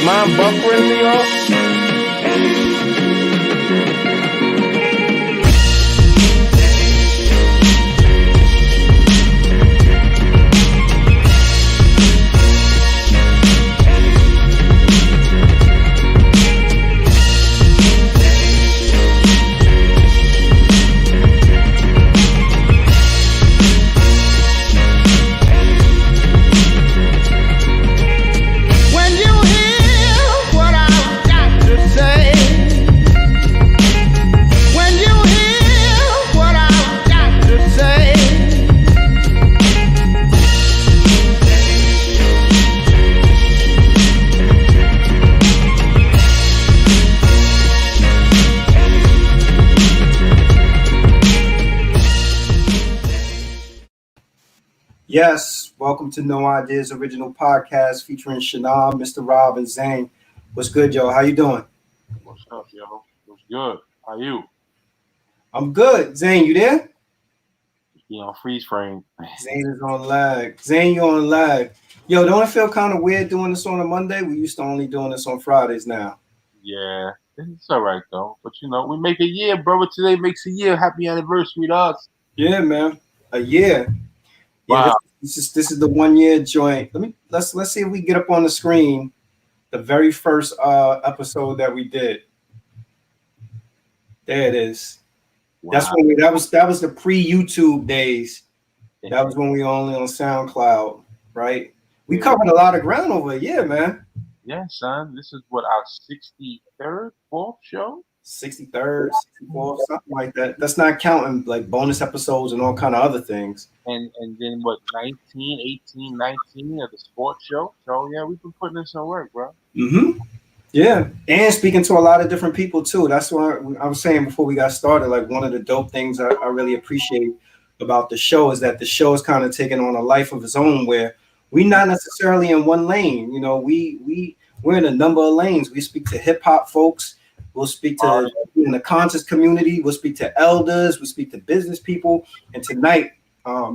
mind buffering to y'all? Yes, welcome to No Ideas Original Podcast featuring Shanab, Mr. Rob, and Zane. What's good, y'all? How you doing? What's up, yo? What's good? How you? I'm good. Zane, you there? You know, freeze frame. Zane is on lag. Zane, you on lag. Yo, don't it feel kind of weird doing this on a Monday? We used to only doing this on Fridays now. Yeah, it's all right, though. But, you know, we make a year, brother. Today makes a year. Happy anniversary to us. Yeah, man. A year. Wow. Yeah, this is the 1 year joint. Let's see if we get up on the screen the very first episode that we did. There it is. Wow. That's when that was the pre-YouTube days. That was when we were only on SoundCloud, right? We covered a lot of ground over a year, man. Yeah, son. This is what, our 63rd, 4th show? 63rd, 64th, something like that. That's not counting like bonus episodes and all kind of other things. And then what, 19, 18, 19 of the sports show? So yeah, we've been putting in some work, bro. Mm-hmm. Yeah. And speaking to a lot of different people too. That's why I was saying before we got started, like one of the dope things I really appreciate about the show is that the show is kind of taking on a life of its own where we're not necessarily in one lane. You know, we're in a number of lanes. We speak to hip hop folks. We'll speak to in the conscious community. We'll speak to elders. We'll speak to business people. And tonight,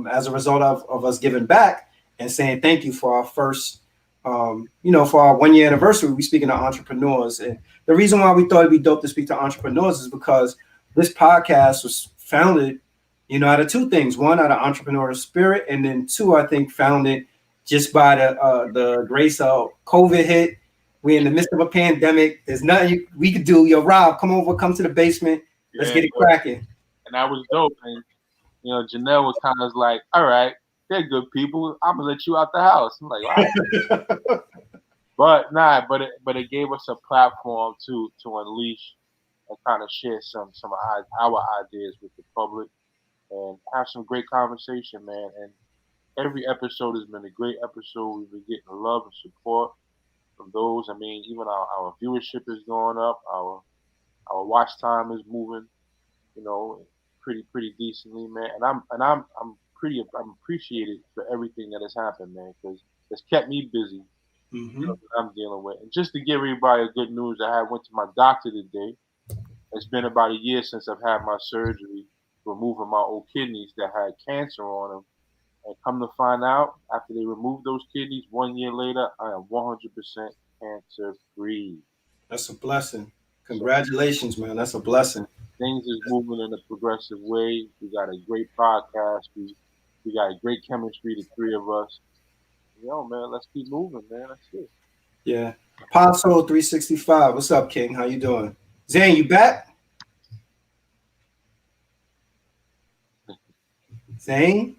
as a result of us giving back and saying thank you for our first, for our 1 year anniversary, we're speaking to entrepreneurs. And the reason why we thought it'd be dope to speak to entrepreneurs is because this podcast was founded, out of two things. One, out of entrepreneurial spirit, and then two, I think founded just by the grace of COVID hit. We're in the midst of a pandemic. There's nothing we could do. Yo, Rob, come to the basement. Let's get it cracking. And that was dope. And, Janelle was kind of like, all right, they're good people. I'm going to let you out the house. I'm like, all right. but it gave us a platform to unleash and kind of share some of our ideas with the public and have some great conversation, man. And every episode has been a great episode. We've been getting love and support from those. I mean, even our viewership is going up. Our watch time is moving, pretty decently, man. And I'm appreciated for everything that has happened, man, because it's kept me busy. Mm-hmm. I'm dealing with. And just to give everybody good news, I went to my doctor today. It's been about a year since I've had my surgery, removing my old kidneys that had cancer on them. And come to find out, after they removed those kidneys 1 year later, I am 100% cancer free. That's a blessing. Congratulations, man. That's a blessing. Things is moving in a progressive way. We got a great podcast. We got a great chemistry, the three of us. Man, let's keep moving, man. That's it. Yeah. Apostle 365. What's up, King? How you doing? Zane, you back? Zane?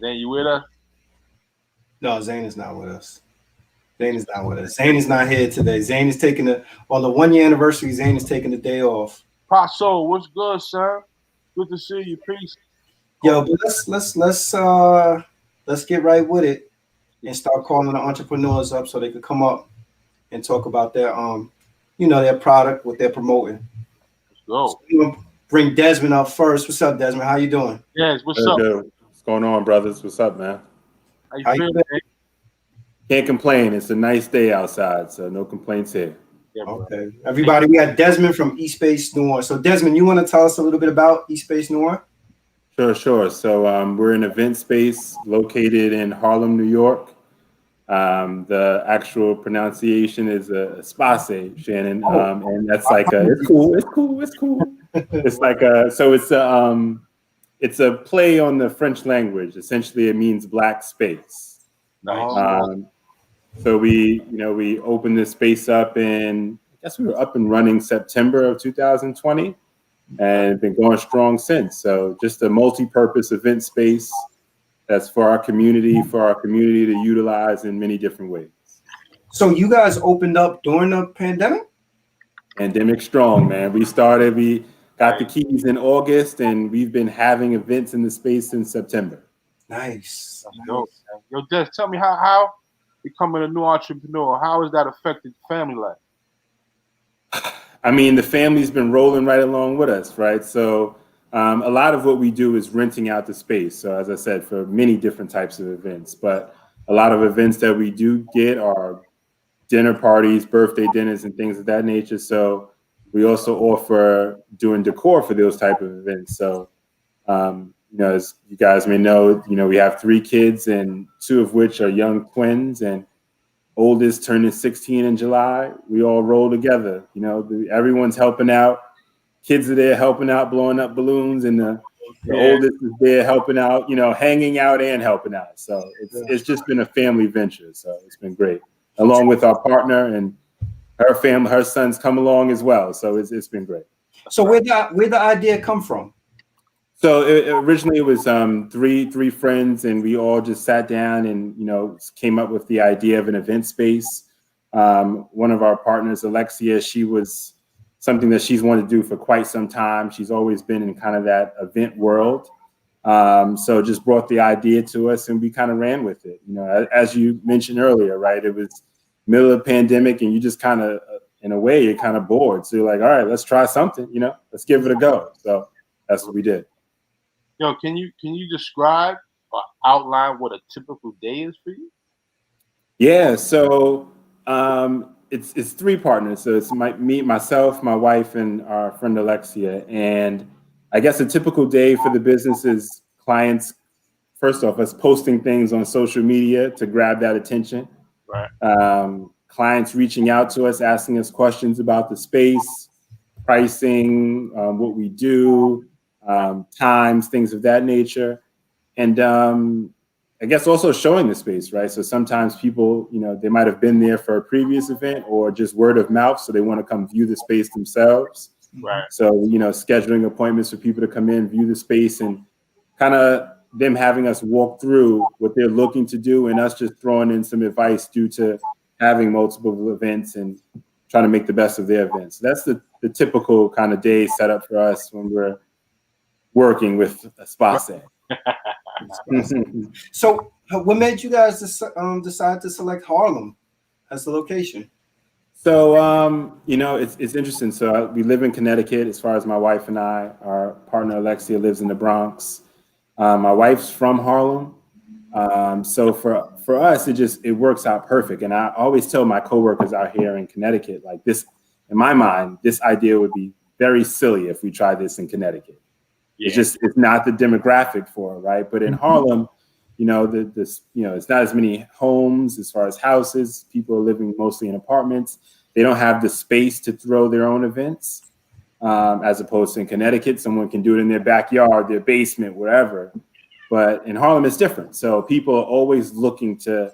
Zane, you with us? No, Zane is not with us. Zane is not here today. Zane is taking on the 1 year anniversary. Zane is taking the day off. Paso, what's good, sir? Good to see you. Peace. Yo, but let's get right with it and start calling the entrepreneurs up so they could come up and talk about their their product, what they're promoting. Let's go. So we're gonna bring Desmond up first. What's up, Desmond? How you doing? Yes, what's up? Good. What's going on, brothers? What's up, man? How you feeling? Can't complain. It's a nice day outside, so no complaints here. Yeah, okay. Everybody, we got Desmond from East Space Noir. So, Desmond, you want to tell us a little bit about East Space Noir? Sure. So we're an event space located in Harlem, New York. The actual pronunciation is a space, Shannon, and that's like it's cool. It's like it's a play on the French language. Essentially, it means black space. Nice. So we opened this space up in, I guess we were up and running September of 2020, and been going strong since. So just a multi-purpose event space that's for our community to utilize in many different ways. So you guys opened up during the pandemic? Pandemic strong, man. We got the keys in August, and we've been having events in the space since September. Nice. Yo, Des, tell me how becoming a new entrepreneur, how has that affected family life? I mean, the family's been rolling right along with us, right? So a lot of what we do is renting out the space. So as I said, for many different types of events, but a lot of events that we do get are dinner parties, birthday dinners, and things of that nature. So we also offer doing decor for those type of events. So, as you guys may know, we have 3 kids, and 2 of which are young twins, and oldest turning 16 in July. We all roll together. Everyone's helping out. Kids are there helping out, blowing up balloons, and the oldest is there helping out, hanging out and helping out. So it's just been a family venture. So it's been great, along with our partner and her family. Her sons come along as well. So it's been great. So where'd the idea come from? So originally it was three friends, and we all just sat down and came up with the idea of an event space. One of our partners, Alexia, she was something that she's wanted to do for quite some time. She's always been in kind of that event world. So just brought the idea to us, and we kind of ran with it. As you mentioned earlier, right? It was middle of the pandemic, and you just kind of, in a way, you're kind of bored. So you're like, all right, let's try something. Let's give it a go. So that's what we did. Can you describe or outline what a typical day is for you? Yeah. So it's 3 partners. So it's me, myself, my wife, and our friend Alexia. And I guess a typical day for the business is clients, first off, us posting things on social media to grab that attention. Right. Clients reaching out to us, asking us questions about the space, pricing, what we do, times, things of that nature. And I guess also showing the space, right? So sometimes people, they might have been there for a previous event or just word of mouth, so they want to come view the space themselves. Right. So, scheduling appointments for people to come in, view the space, and kind of them having us walk through what they're looking to do, and us just throwing in some advice due to having multiple events and trying to make the best of their events. That's the typical kind of day set up for us when we're working with a space. So what made you guys decide to select Harlem as the location? So, it's interesting. So we live in Connecticut. As far as my wife and I, our partner Alexia lives in the Bronx. My wife's from Harlem. So for us, it works out perfect. And I always tell my coworkers out here in Connecticut, like this, in my mind, this idea would be very silly if we tried this in Connecticut. Yeah. It's not the demographic for it, right? But in Harlem, it's not as many homes as far as houses. People are living mostly in apartments. They don't have the space to throw their own events, as opposed to in Connecticut, someone can do it in their backyard, their basement, wherever. But in Harlem, it's different. So people are always looking to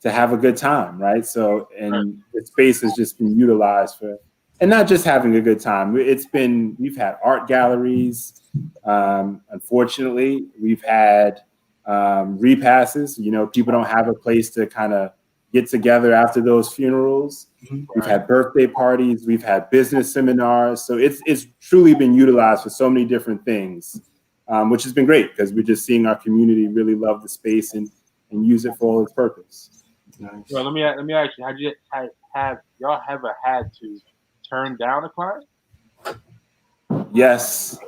have a good time, right? So, and the space has just been utilized for, and not just having a good time. We've had art galleries. Unfortunately, we've had repasses. People don't have a place to kind of get together after those funerals. Mm-hmm. We've had birthday parties. We've had business seminars. So it's truly been utilized for so many different things, which has been great because we're just seeing our community really love the space and use it for all its purpose. Nice. Well, let me ask you: have y'all ever had to turn down a client? Yes.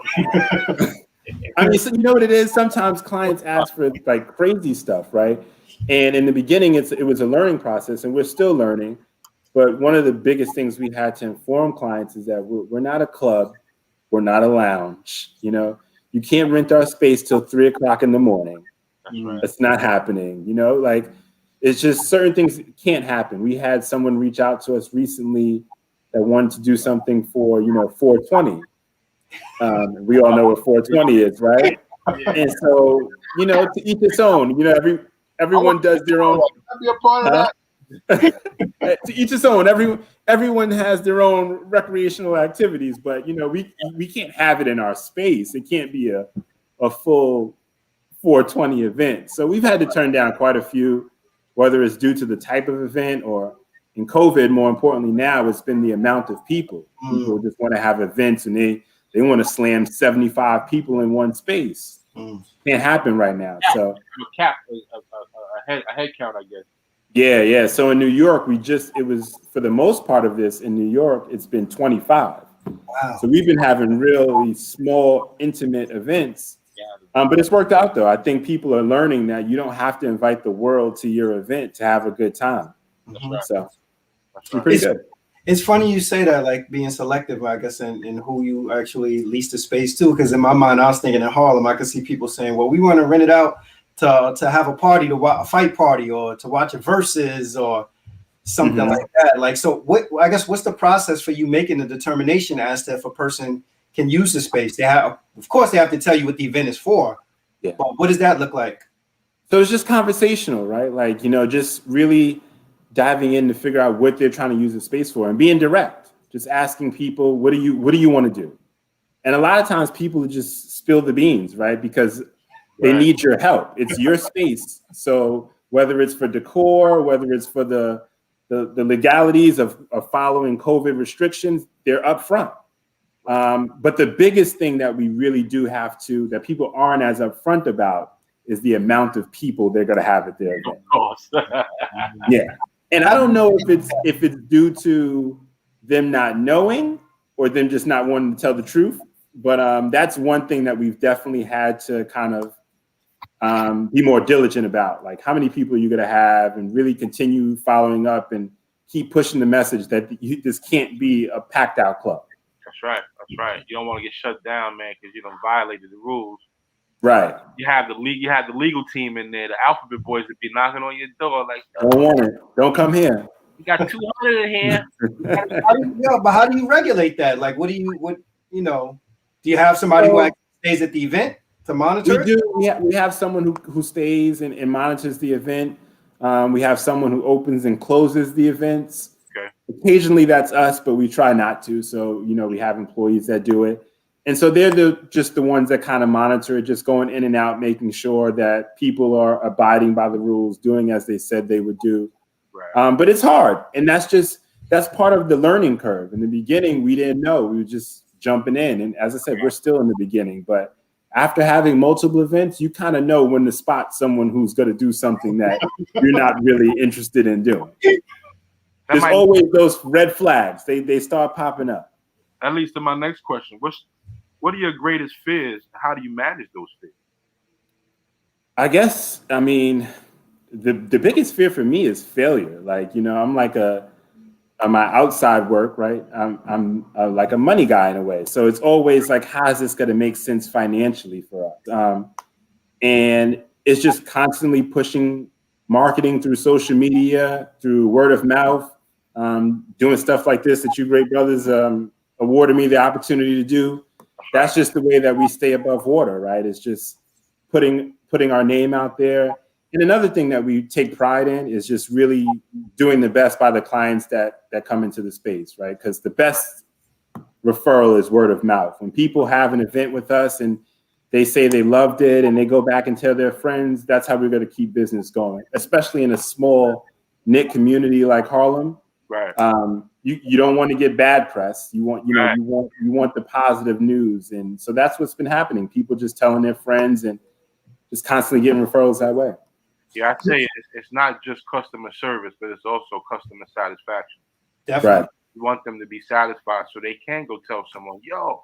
I mean, so you know what it is? Sometimes clients ask for like crazy stuff, right? And in the beginning, it was a learning process, and we're still learning. But one of the biggest things we had to inform clients is that we're not a club, we're not a lounge. You can't rent our space till 3:00 in the morning. That's right. It's not happening. it's just certain things can't happen. We had someone reach out to us recently that wanted to do something for 420. We all know what 420 is, right? And so, to each its own. Everyone does their own. I'll be a part of that. To each its own. Everyone has their own recreational activities, but we can't have it in our space. It can't be a full 420 event. So we've had to turn down quite a few, whether it's due to the type of event or in COVID, more importantly now, it's been the amount of people. People just want to have events and they want to slam 75 people in one space. Can't happen right now. So a cap, a head count, I guess. Yeah. So in New York, it was for the most part of this in New York, it's been 25. Wow. So we've been having really small, intimate events. But it's worked out though. I think people are learning that you don't have to invite the world to your event to have a good time. That's right. So That's right. pretty good. It's funny you say that, like being selective, I guess, in who you actually lease the space to. Because in my mind, I was thinking in Harlem, I could see people saying, well, we want to rent it out to have a party, a fight party, or to watch a versus or something like that. Like, so I guess what's the process for you making the determination as to if a person can use the space? Of course, they have to tell you what the event is for. Yeah. But what does that look like? So it's just conversational, right? Like, just really diving in to figure out what they're trying to use the space for and being direct, just asking people, what do you want to do? And a lot of times people just spill the beans, right? Because they need your help. It's your space. So whether it's for decor, whether it's for the legalities of following COVID restrictions, they're up front. But the biggest thing that we really do have to, that people aren't as upfront about, is the amount of people they're going to have at their event. Of course. Yeah. And I don't know if it's due to them not knowing or them just not wanting to tell the truth. But that's one thing that we've definitely had to kind of be more diligent about. Like, how many people are you going to have, and really continue following up and keep pushing the message that this can't be a packed out club. That's right. That's right. You don't want to get shut down, man, because you done violated the rules. Right. You have the legal team in there, the alphabet boys that be knocking on your door like, don't want it. Don't come here. You got 200 in here. But how do you regulate that? Like, do you have somebody who actually stays at the event to monitor? We do. We have someone who stays and monitors the event. We have someone who opens and closes the events. Okay. Occasionally that's us, but we try not to. So, we have employees that do it. And so they're just the ones that kind of monitor it, just going in and out, making sure that people are abiding by the rules, doing as they said they would do. Right. But it's hard. And that's part of the learning curve. In the beginning, we didn't know. We were just jumping in. And as I said, we're still in the beginning. But after having multiple events, you kind of know when to spot someone who's going to do something that you're not really interested in doing. There's always those red flags. They start popping up. That leads to my next question. What are your greatest fears? How do you manage those fears? I guess, the biggest fear for me is failure. Like, I'm like my outside work, right? I'm like a money guy in a way. So it's always like, how is this going to make sense financially for us? And it's just constantly pushing marketing through social media, through word of mouth, doing stuff like this that you great brothers awarded me the opportunity to do. That's just the way that we stay above water, right? It's just putting our name out there. And another thing that we take pride in is just really doing the best by the clients that come into the space, right? Because the best referral is word of mouth. When people have an event with us and they say they loved it and they go back and tell their friends, that's how we're going to keep business going, especially in a small knit community like Harlem. Right. You don't want to get bad press. You want you want the positive news, and so that's what's been happening. People just telling their friends and just constantly getting referrals that way. Yeah, I'd say it's not just customer service, but it's also customer satisfaction. Definitely. Right. You want them to be satisfied so they can go tell someone, yo,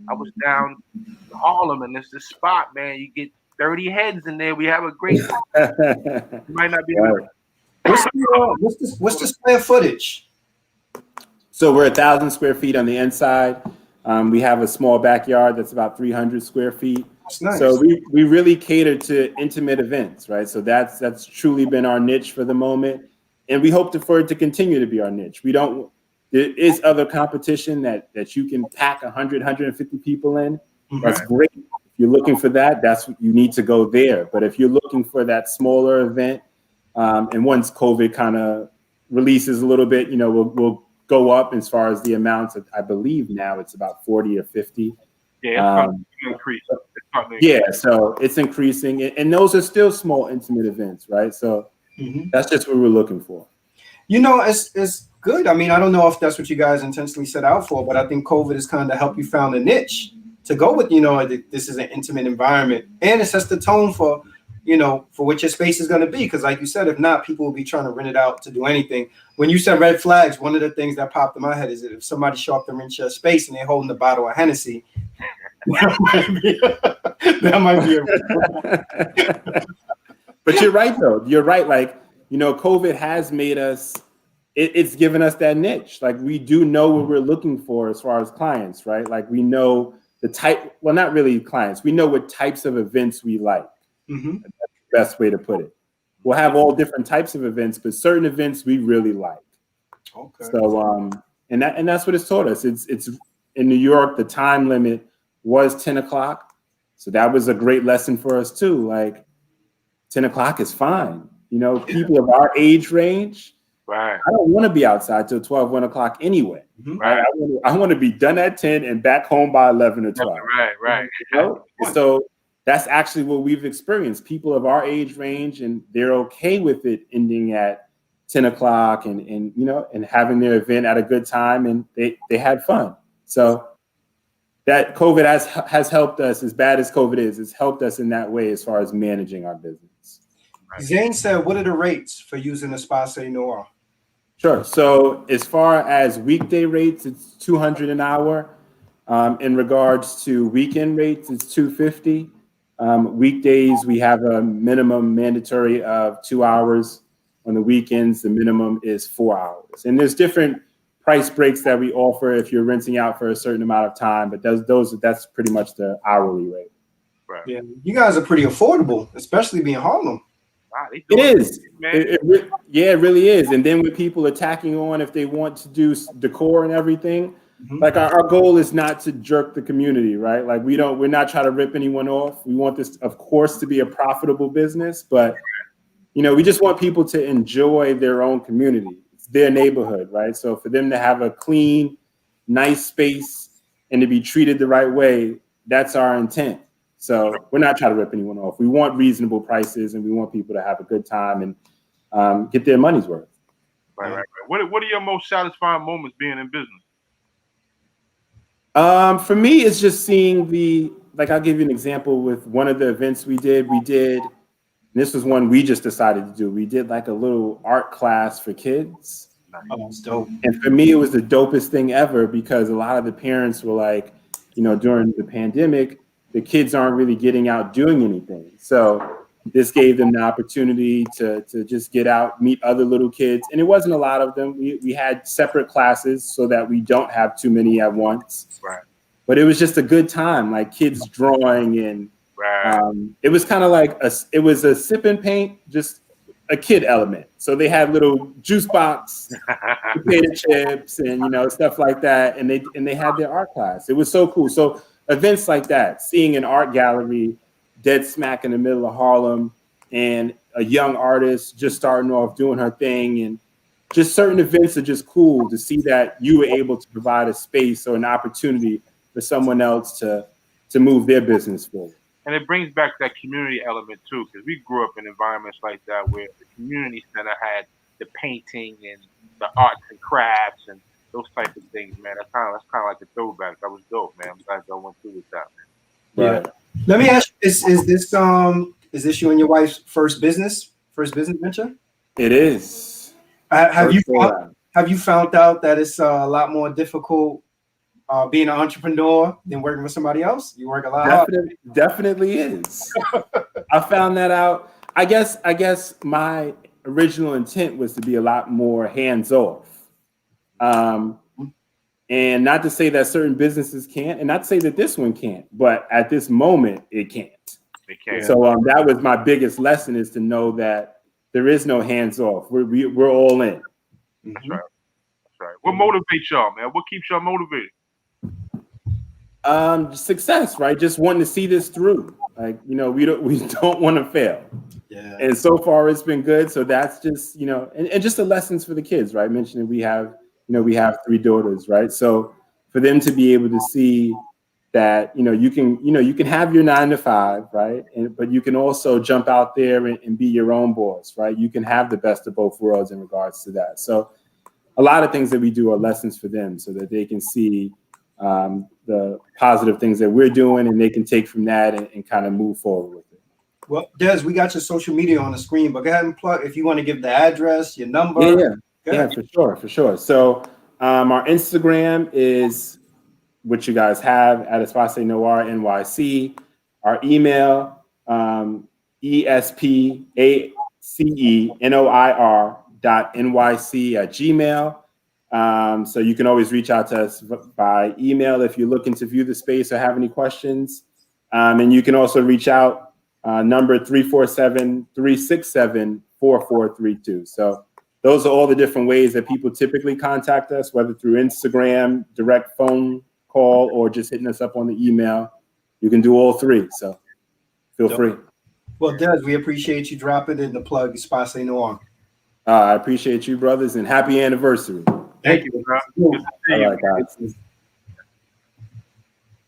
I was down in Harlem and it's this spot, man. You get 30 heads in there. We have a great time. You might not be able to. What's the square footage? So we're 1,000 square feet on the inside. We have a small backyard that's about 300 square feet. That's nice. So we really cater to intimate events, right? So that's truly been our niche for the moment, and we hope for it to continue to be our niche. There is other competition that you can pack 100, 150 people in. That's great. If you're looking for that, that's what you need to go there. But if you're looking for that smaller event, and once COVID kind of releases a little bit, we'll go up as far as the amounts. I believe now it's about 40 or 50. Yeah, it's increase. Yeah, so it's increasing, and those are still small, intimate events, right? So that's just what we're looking for. It's good. I mean, I don't know if that's what you guys intentionally set out for, but I think COVID has kind of helped you found a niche to go with. This is an intimate environment, and it sets the tone for what your space is going to be. Because, like you said, if not, people will be trying to rent it out to do anything. When you said red flags, one of the things that popped in my head is that if somebody show up to rent your space and they're holding a bottle of Hennessy, that might be But you're right, though. You're right. Like, COVID has made us, it's given us that niche. Like, we do know what we're looking for as far as clients, right? Like, we know the type, well, not really clients. We know what types of events we like. That's the best way to put it. We'll have all different types of events, but certain events we really like. Okay. So, and that's what it's taught us. It's in New York, the time limit was 10 o'clock. So that was a great lesson for us too. Like, 10 o'clock is fine. People of our age range, right? I don't want to be outside till 12, 1 o'clock anyway. Right? I want to be done at 10 and back home by 11 or 12. Right. So that's actually what we've experienced. People of our age range, and they're okay with it ending at 10 o'clock and having their event at a good time, and they had fun. So that COVID has helped us. As bad as COVID is, it's helped us in that way as far as managing our business. Right. Zane said, what are the rates for using the Spa Say Noir? Sure. So as far as weekday rates, it's $200 an hour. In regards to weekend rates, it's $250. Weekdays, we have a minimum mandatory of 2 hours. On the weekends, the minimum is 4 hours. And there's different price breaks that we offer if you're renting out for a certain amount of time, but that's pretty much the hourly rate. Right. Yeah, you guys are pretty affordable, especially being Harlem. Wow, it is. It really is. And then with people attacking on if they want to do decor and everything, like our goal is not to jerk the community, right? Like we're not trying to rip anyone off. We want this, of course, to be a profitable business, but we just want people to enjoy their own community. It's their neighborhood, right? So for them to have a clean, nice space and to be treated the right way, that's our intent. So we're not trying to rip anyone off. We want reasonable prices, and we want people to have a good time and get their money's worth. Right. What are your most satisfying moments being in business? For me, it's just seeing I'll give you an example with one of the events we did, and this was one we just decided to do. We did like a little art class for kids. Oh, that's dope. And for me, it was the dopest thing ever because a lot of the parents were like, during the pandemic, the kids aren't really getting out doing anything. So this gave them the opportunity to just get out, meet other little kids. And it wasn't a lot of them. We had separate classes so that we don't have too many at once. Right. But it was just a good time, like kids drawing and it was kind of like it was a sip and paint, just a kid element. So they had little juice box, potato chips, and stuff like that. And they had their art class. It was so cool. So events like that, seeing an art gallery dead smack in the middle of Harlem and a young artist just starting off doing her thing, and just certain events are just cool to see that you were able to provide a space or an opportunity for someone else to move their business forward. And it brings back that community element too, because we grew up in environments like that where the community center had the painting and the arts and crafts and those type of things, man. That's kind of like a throwback. That was dope, man. I'm glad y'all went through with that, man. Right. Yeah. Let me ask you: is this you and your wife's first business venture? It is. Have you found out that it's a lot more difficult being an entrepreneur than working for somebody else? You work a lot. Definitely is. I found that out. I guess my original intent was to be a lot more hands off. And not to say that certain businesses can't, and not to say that this one can't, but at this moment, it can't. It can't. So that was my biggest lesson, is to know that there is no hands off. We're all in. That's right. That's right. What motivates y'all, man? What keeps y'all motivated? Success, right? Just wanting to see this through. Like, we don't want to fail. Yeah. And so far it's been good. So that's just, and just the lessons for the kids, right? Mentioning we have 3 daughters, right? So for them to be able to see that, you can have your 9 to 5, right? But you can also jump out there and be your own boss, right? You can have the best of both worlds in regards to that. So a lot of things that we do are lessons for them, so that they can see the positive things that we're doing, and they can take from that and kind of move forward with it. Well, Des, we got your social media on the screen, but go ahead and plug if you want to give the address, your number. Yeah, for sure. So our Instagram is what you guys have at Espace Noir NYC. Our email, ESPACENOIR.NYC@gmail. So you can always reach out to us by email if you're looking to view the space or have any questions. And you can also reach out, number 347-367-4432. So those are all the different ways that people typically contact us, whether through Instagram, direct phone call, or just hitting us up on the email. You can do all 3. So feel free. Well, Des, we appreciate you dropping in the plug Espace Noir. I appreciate you, brothers, and happy anniversary. Thank you, bro. Good to see you. All right, guys.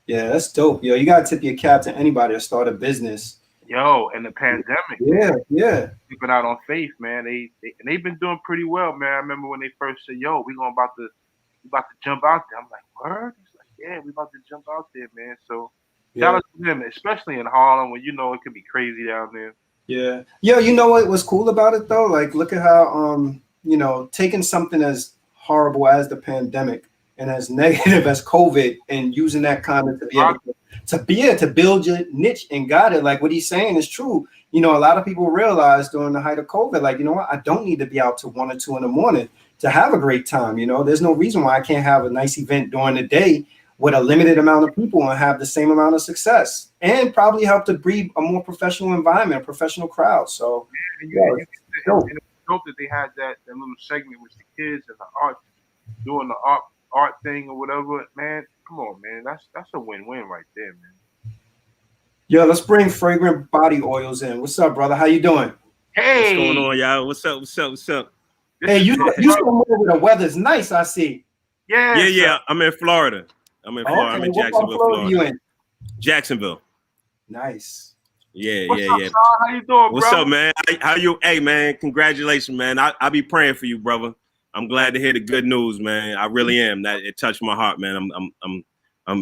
Yeah, that's dope. Yo, you gotta tip your cap to anybody that start a business. Yo, and the pandemic. Yeah. Keeping out on faith, man. They've been doing pretty well, man. I remember when they first said, "Yo, we about to jump out there." I'm like, "Word?" He's like, "Yeah, we about to jump out there, man." So shout out to them, especially in Harlem, where it could be crazy down there. Yeah. Yo, you know what was cool about it though? Like, look at how taking something as horrible as the pandemic and as negative as COVID, and using that kind of to be able to build your niche and got it. Like what he's saying is true. A lot of people realized during the height of COVID, like, you know what, I don't need to be out till 1 or 2 in the morning to have a great time. There's no reason why I can't have a nice event during the day with a limited amount of people and have the same amount of success, and probably help to breed a more professional environment, a professional crowd. So and it was dope that they had that little segment with the kids and the art, doing the art thing or whatever. Man, come on, man. That's a win-win right there, man. Yo, let's bring Fragrant body oils in. What's up, brother? How you doing? Hey, what's going on, y'all? What's up? Hey, you come over. The weather's nice, I see. Yeah. I'm in Florida. I'm in Jacksonville, Florida. You in? Jacksonville. Nice. Yeah. What's up, Sean? How you doing, What's bro? up, man? How you? Hey, man, congratulations, man. I be praying for you, brother. I'm glad to hear the good news, man. I really am. That it touched my heart, man.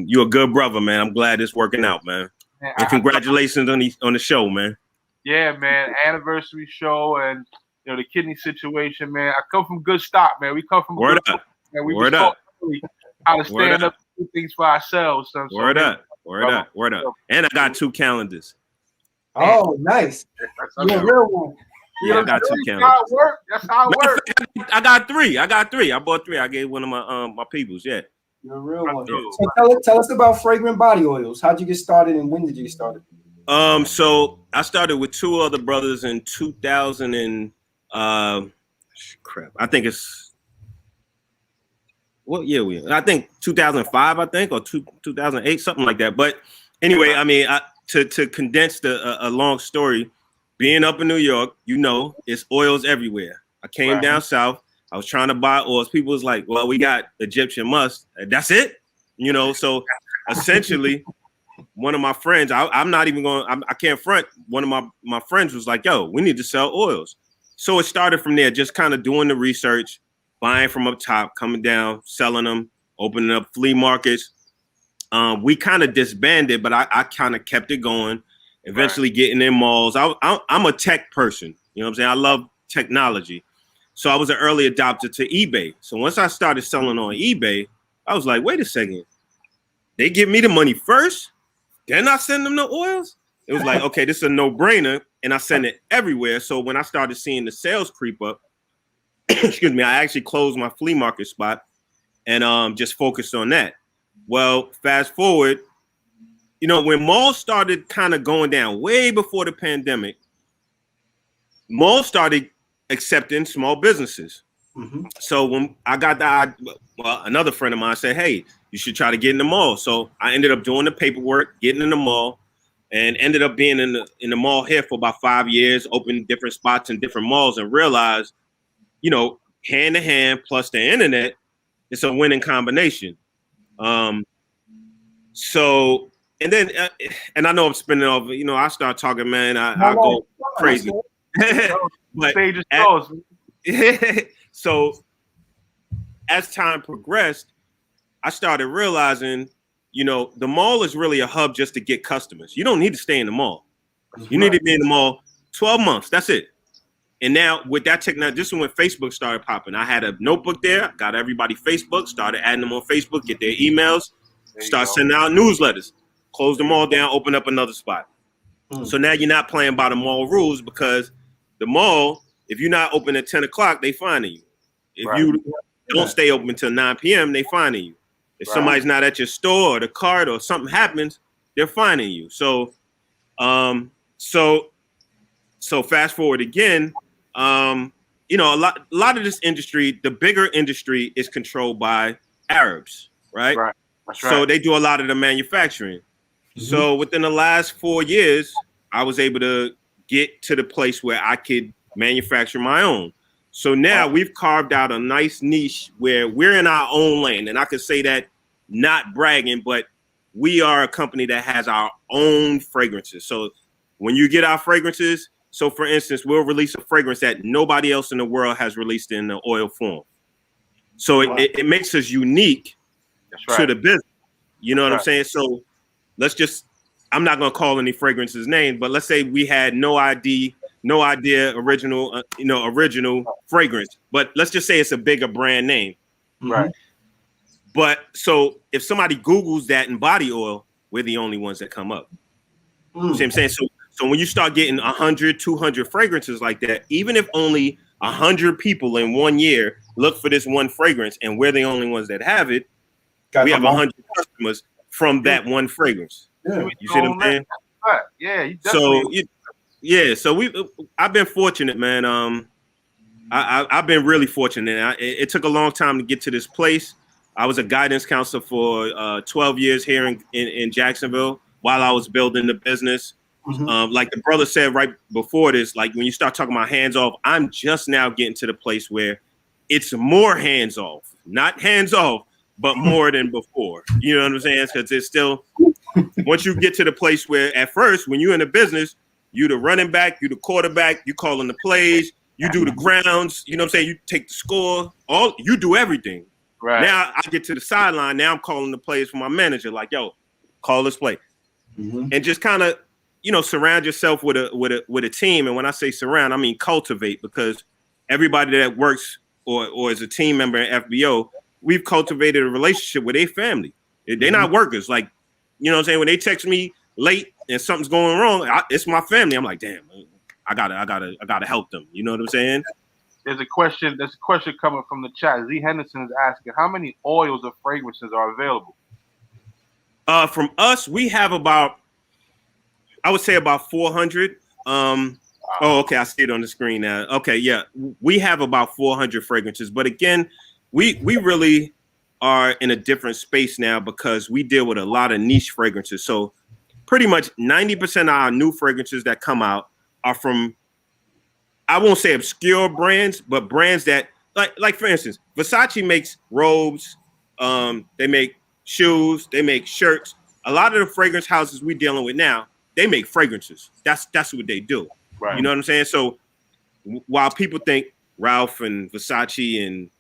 You're a good brother, man. I'm glad it's working out, man. And congratulations on the show, man. Yeah, man. Anniversary show, and the kidney situation, man. I come from good stock, man. We come from Word up. Man. We Word up. How to stand up and do things for ourselves. So Word up. And I got 2 calendars. Oh, nice. You're a real one. Yeah, I got 2 calendars. That's how it works. I got 3. I bought 3. I gave one of my peoples. Yeah. You're a real one. So tell us about Fragrant body oils. How'd you get started, and when did you get started? So I started with 2 other brothers in 2000 and I think it's what year we? I think 2005. I think or 2008, something like that. But anyway, I mean, to condense a long story, being up in New York, it's oils everywhere. I came down south. I was trying to buy oils. People was like, "Well, we got Egyptian musk. That's it." So essentially, one of my friends, I'm not even going. I can't front. One of my friends was like, "Yo, we need to sell oils." So it started from there, just kind of doing the research, buying from up top, coming down, selling them, opening up flea markets. We kind of disbanded, but I kind of kept it going. Eventually getting in malls. I'm a tech person. You know what I'm saying? I love technology. So I was an early adopter to eBay. So once I started selling on eBay, I was like, wait a second. They give me the money first, then I send them the oils? It was like, okay, this is a no-brainer. And I send it everywhere. So when I started seeing the sales creep up, excuse me, I actually closed my flea market spot and just focused on that. Well, fast forward, when malls started kind of going down way before the pandemic, malls started accepting small businesses. Mm-hmm. So when I got another friend of mine said, hey, you should try to get in the mall. So I ended up doing the paperwork, getting in the mall, and ended up being in the mall here for about 5 years, opened different spots in different malls, and realized, hand to hand plus the internet, it's a winning combination. So, and then, and I know I'm spinning off, I start talking, man, I go crazy. But so as time progressed, I started realizing, the mall is really a hub just to get customers. You don't need to stay in the mall. You need to be in the mall 12 months. That's it. And now with that technology, this is when Facebook started popping. I had a notebook there, got everybody Facebook, started adding them on Facebook, get their emails, start sending out newsletters, close them all down, open up another spot. So now you're not playing by the mall rules, because the mall, if you're not open at 10 o'clock, they fining you. If you don't stay open until 9 p.m., they fining you. If somebody's not at your store or the cart or something happens, they're fining you. So, so fast forward again, a lot of this industry, the bigger industry, is controlled by Arabs, right? Right. That's right. So they do a lot of the manufacturing. Mm-hmm. So within the last 4 years, I was able to get to the place where I could manufacture my own. So now we've carved out a nice niche where we're in our own lane. And I could say that not bragging, but we are a company that has our own fragrances. So when you get our fragrances, so for instance, we'll release a fragrance that nobody else in the world has released in the oil form. So it makes us unique to the business. You know what I'm saying? So I'm not going to call any fragrances names, but let's say we had No Idea Original, original fragrance, but let's just say it's a bigger brand name. Right. But so if somebody Googles that in body oil, we're the only ones that come up. See what I'm saying? So when you start getting 100, 200 fragrances like that, even if only 100 people in 1 year look for this one fragrance and we're the only ones that have it, we have 100 customers from that one fragrance. Yeah. You see what I'm saying? Yeah. So I've been fortunate, man. I've been really fortunate. It took a long time to get to this place. I was a guidance counselor for 12 years here in Jacksonville while I was building the business. Mm-hmm. Like the brother said right before this, like when you start talking about hands off, I'm just now getting to the place where it's more hands off, not hands off, but more than before. You know what I'm saying? Because it's still, once you get to the place where at first, when you're in the business, you the running back, you the quarterback, you calling the plays, you do the grounds, you know what I'm saying? You take the score, you do everything. Right. Now I get to the sideline. Now I'm calling the plays for my manager, like, yo, call this play. Mm-hmm. And just kind of, surround yourself with a team. And when I say surround, I mean cultivate, because everybody that works or is a team member in FBO, we've cultivated a relationship with their family. They're not workers. Like, you know what I'm saying? When they text me late and something's going wrong, it's my family. I'm like, damn, I gotta help them. You know what I'm saying? There's a question coming from the chat. Z Henderson is asking, how many oils or fragrances are available? From us, we have about 400. Oh, okay, I see it on the screen now. Okay, yeah, we have about 400 fragrances. But again, we really are in a different space now because we deal with a lot of niche fragrances. So pretty much 90% of our new fragrances that come out are from, I won't say obscure brands, but brands that, like for instance, Versace makes robes, they make shoes, they make shirts. A lot of the fragrance houses we're dealing with now, they make fragrances. That's what they do. Right. You know what I'm saying? So while people think Ralph and Versace and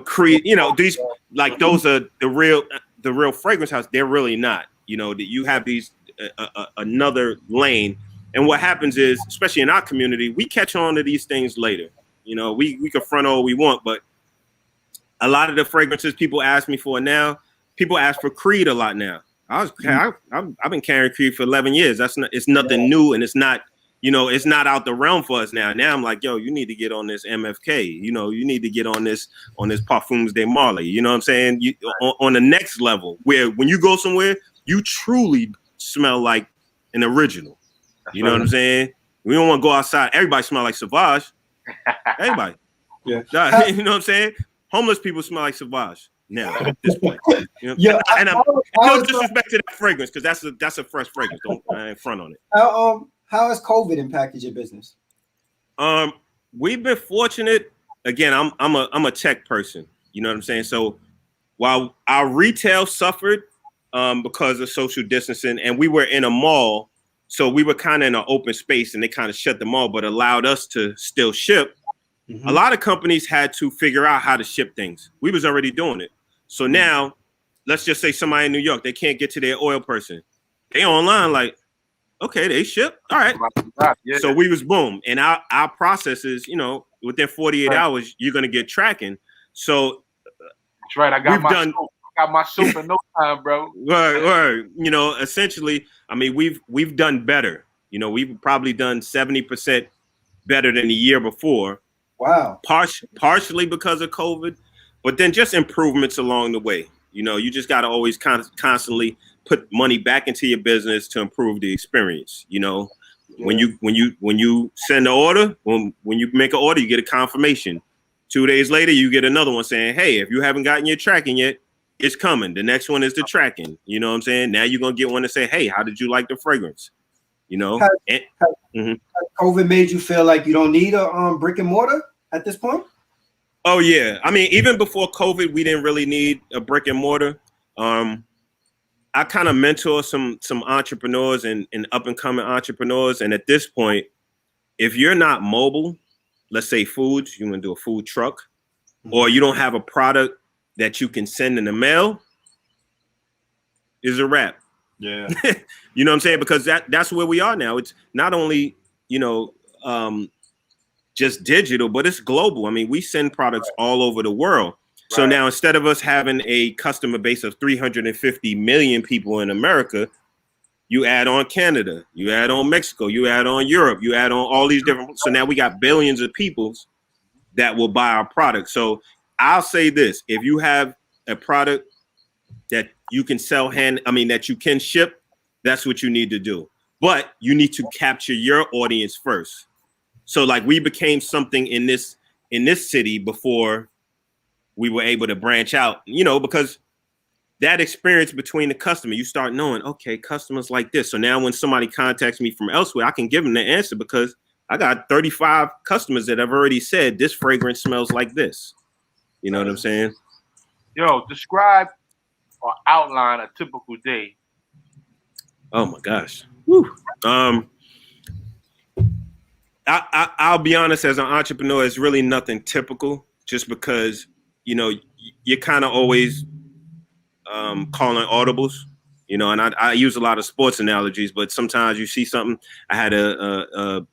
Creed, these, like, those are the real fragrance house, they're really not. That you have these another lane. And what happens is, especially in our community, we catch on to these things later. We can front all we want, but a lot of the fragrances people ask me for now, people ask for Creed a lot now. I've been carrying Creed for 11 years. It's nothing new, and it's not it's not out the realm for us now. Now I'm like, yo, you need to get on this MFK. You need to get on this Parfums de Marley. You know what I'm saying? On the next level, where when you go somewhere, you truly smell like an original. You know what I'm saying? We don't want to go outside. Everybody smell like Sauvage. Everybody. Yeah. You know what I'm saying? Homeless people smell like Sauvage now at this point. Yeah, and I'm no disrespect to that fragrance, because that's a fresh fragrance. I ain't front on it. How has COVID impacted your business? We've been fortunate. Again, I'm a tech person. You know what I'm saying? So while our retail suffered because of social distancing, and we were in a mall, so we were kind of in an open space, and they kind of shut the mall, but allowed us to still ship. Mm-hmm. A lot of companies had to figure out how to ship things. We was already doing it. So now, let's just say somebody in New York, they can't get to their oil person. They online like, okay, they ship. All right. Yeah. So we was boom. And our processes, within 48 hours, you're going to get tracking. So that's right. I got my soup in no time, bro. Right. Essentially, I mean, we've done better. We've probably done 70% better than the year before. Wow. Partially because of COVID, but then just improvements along the way. You just got to always constantly put money back into your business to improve the experience. Yeah. When you send an order, when you make an order, you get a confirmation. 2 days later, you get another one saying, hey, if you haven't gotten your tracking yet, it's coming. The next one is the tracking. You know what I'm saying? Now you're going to get one to say, hey, how did you like the fragrance? Has COVID made you feel like you don't need a brick and mortar at this point? Oh, yeah. I mean, even before COVID, we didn't really need a brick and mortar. I kind of mentor some entrepreneurs and up and coming entrepreneurs. And at this point, if you're not mobile, let's say foods, you want to do a food truck, or you don't have a product that you can send in the mail, is a wrap. Yeah. You know what I'm saying? Because that's where we are now. It's not only, just digital, but it's global. I mean, we send products all over the world. So now, instead of us having a customer base of 350 million people in America, you add on Canada, you add on Mexico, you add on Europe, you add on all these different. So now we got billions of people that will buy our product. So I'll say this: if you have a product that you can sell that you can ship, that's what you need to do. But you need to capture your audience first. So like we became something in this city before we were able to branch out, because that experience between the customer, you start knowing, okay, customers like this. So now when somebody contacts me from elsewhere, I can give them the answer because I got 35 customers that have already said this fragrance smells like this. You know what I'm saying? Yo, describe or outline a typical day. Oh my gosh. Woo. I'll be honest, as an entrepreneur, it's really nothing typical, just because, you're kind of always calling audibles, and I use a lot of sports analogies, but sometimes you see something. I had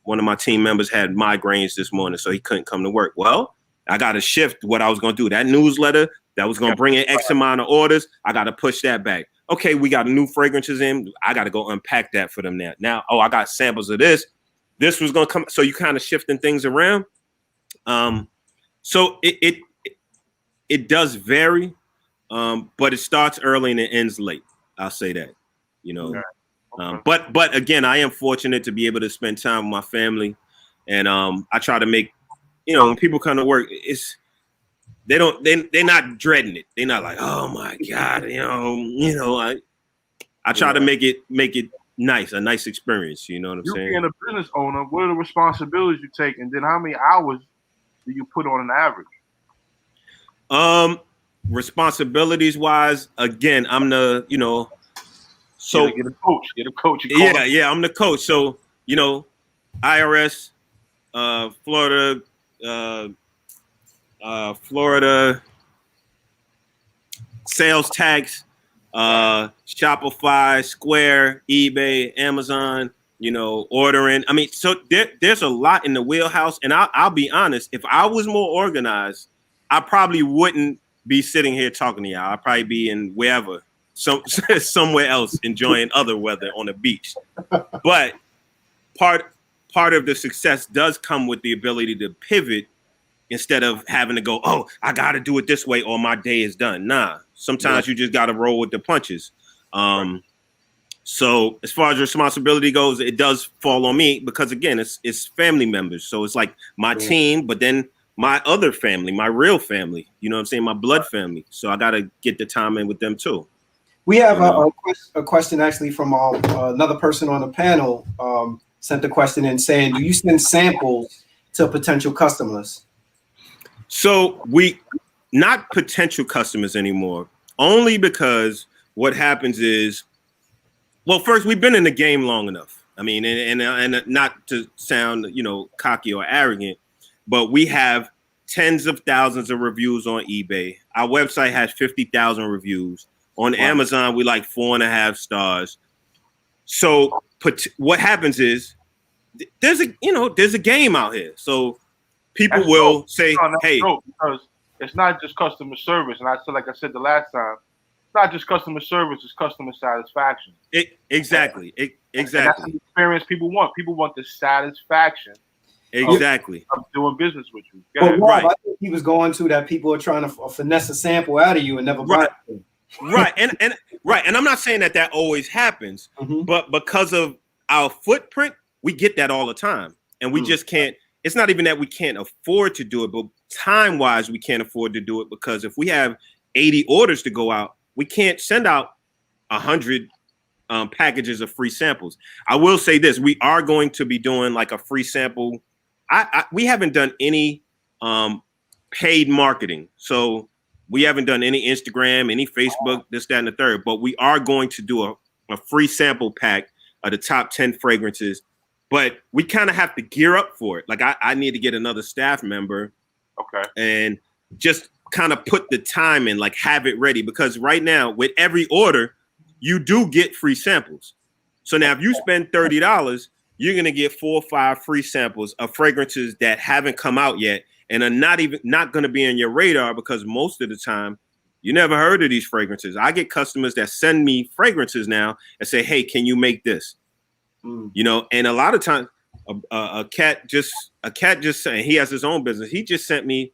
one of my team members had migraines this morning, so he couldn't come to work. Well, I got to shift what I was going to do. That newsletter that was going to bring in X amount of orders, I got to push that back. Okay, we got new fragrances in. I got to go unpack that for them now. Now, I got samples of this. This was going to come. So you kind of shifting things around. So it does vary, but it starts early and it ends late. I'll say that, Okay. But again, I am fortunate to be able to spend time with my family, and I try to make, when people come to work, they're not dreading it. They're not like, oh my God, I try to make it nice, a nice experience. You know what I'm saying? You being a business owner, what are the responsibilities you take, and then how many hours do you put on an average? Responsibilities wise, again, I'm the, so get a coach. Yeah, I'm the coach. So, IRS, Florida, sales tax, Shopify, Square, eBay, Amazon, ordering. I mean, so there's a lot in the wheelhouse. And I'll be honest, if I was more organized, I probably wouldn't be sitting here talking to y'all. I'd probably be in wherever, somewhere else, enjoying other weather on the beach. But part part of the success does come with the ability to pivot instead of having to go, oh, I got to do it this way or my day is done. Nah, sometimes you just got to roll with the punches. So as far as responsibility goes, it does fall on me because, again, it's family members. So it's like my team, but then my other family, my real family, you know what I'm saying? My blood family. So I got to get the time in with them too. We have a question actually from another person on the panel sent the question in saying, do you send samples to potential customers? So we not potential customers anymore, only because what happens is, well, first, we've been in the game long enough. I mean, and not to sound, cocky or arrogant, but we have tens of thousands of reviews on eBay. Our website has 50,000 reviews. On Amazon, we like 4.5 stars. So what happens is there's a game out here. So people will say, hey, because it's not just customer service. And like I said the last time, it's not just customer service, it's customer satisfaction. Exactly. And that's the experience people want. People want the satisfaction of doing business with you. Rob, I think he was going to that people are trying to finesse a sample out of you and never buy it. Right. And I'm not saying that always happens, but because of our footprint, we get that all the time. And we just can't. It's not even that we can't afford to do it, but time-wise, we can't afford to do it because if we have 80 orders to go out, we can't send out 100 packages of free samples. I will say this: we are going to be doing like a free sample. We haven't done any paid marketing, so we haven't done any Instagram, any Facebook, this, that, and the third. But we are going to do a free sample pack of the top 10 fragrances. But we kind of have to gear up for it. Like I need to get another staff member, and just kind of put the time in, like have it ready. Because right now, with every order, you do get free samples. So now if you spend $30, you're gonna get 4 or 5 free samples of fragrances that haven't come out yet and are not gonna be on your radar because most of the time you never heard of these fragrances. I get customers that send me fragrances now and say, "Hey, can you make this?" And a lot of times a cat just saying he has his own business. He just sent me.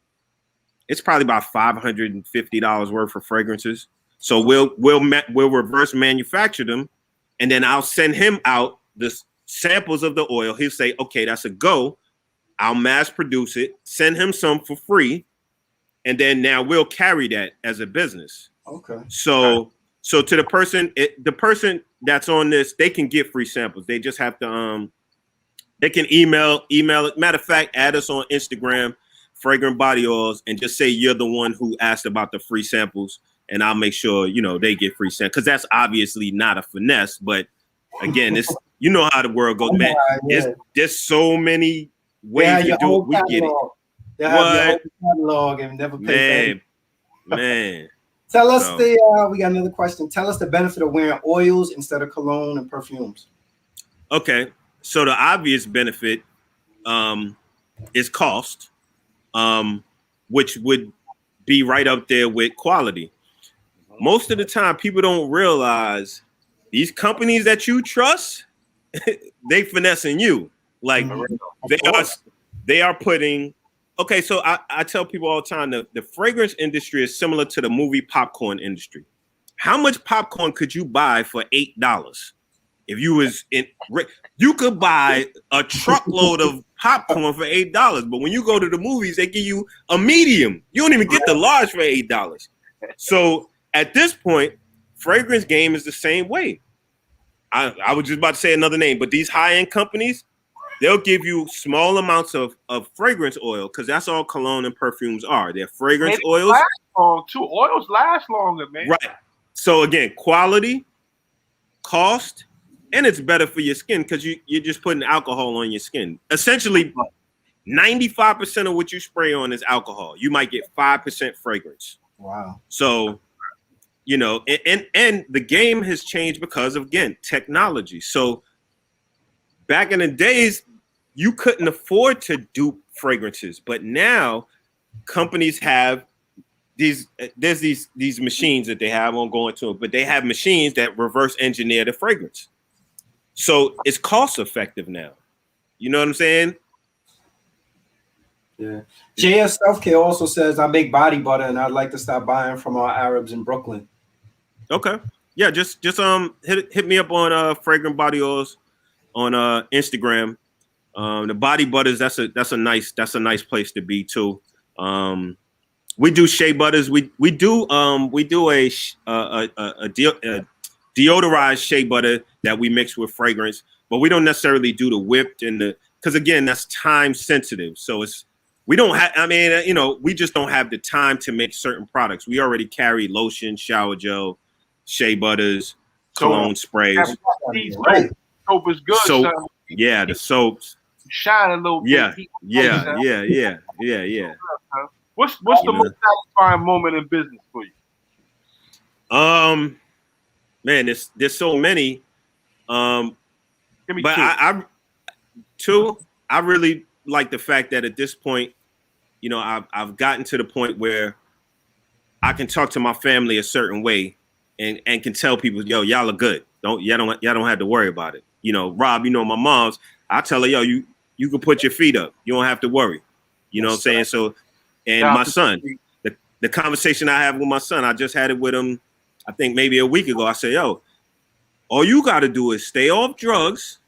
It's probably about $550 worth of fragrances. So we'll reverse manufacture them, and then I'll send him out the samples of the oil. He'll say, "Okay, that's a go." I'll mass produce it, send him some for free, and then now we'll carry that as a business. Okay. So to the person that's on this, they can get free samples. They just have to they can email it. Matter of fact, add us on Instagram, Fragrant Body Oils, and just say you're the one who asked about the free samples, and I'll make sure they get free samples. Because that's obviously not a finesse, but again, it's how the world goes, man. There's so many ways to do it. We get it. They have your catalog and never pay. Man. Tell us we got another question. Tell us the benefit of wearing oils instead of cologne and perfumes. Okay, so the obvious benefit is cost, which would be right up there with quality. Most of the time, people don't realize these companies that you trust, they finessing you. Like they are putting. Okay, so I tell people all the time the fragrance industry is similar to the movie popcorn industry. How much popcorn could you buy for $8? If you was in, you could buy a truckload of popcorn for $8. But when you go to the movies, they give you a medium. You don't even get the large for $8. So at this point, fragrance game is the same way. I was just about to say another name, but these high-end companies, they'll give you small amounts of fragrance oil because that's all cologne and perfumes are. They're fragrance oils. Oils last longer, man. Right. So again, quality, cost, and it's better for your skin because you're just putting alcohol on your skin. Essentially, 95% of what you spray on is alcohol. You might get 5% fragrance. Wow. So, and the game has changed because of, again, technology. So back in the days, you couldn't afford to dupe fragrances, but now companies have these machines that they have. I won't go into it, but they have machines that reverse engineer the fragrance. So it's cost effective now. You know what I'm saying? Yeah. JS Self Care also says, I make body butter and I'd like to stop buying from our Arabs in Brooklyn. Okay. Yeah, just hit me up on Fragrant Body Oils on Instagram. The body butters, that's a nice place to be too. We do shea butters. We do a deodorized shea butter that we mix with fragrance, but we don't necessarily do the whipped because again, that's time sensitive. So we don't have, we just don't have the time to make certain products. We already carry lotion, shower gel, shea butters, cologne sprays. Right. Soap is good. Soap, son. yeah, the soaps. Shine a little bit. Yeah. What's the most satisfying moment in business for you? Man, there's so many. Give me but two. I really like the fact that at this point, I've gotten to the point where I can talk to my family a certain way and can tell people, yo, y'all are good. Y'all don't have to worry about it. Rob, my mom's, I tell her, yo, you can put your feet up. You don't have to worry. You know what I'm saying? So, and my son, the conversation I have with my son, I just had it with him, I think maybe a week ago. I said, yo, all you got to do is stay off drugs,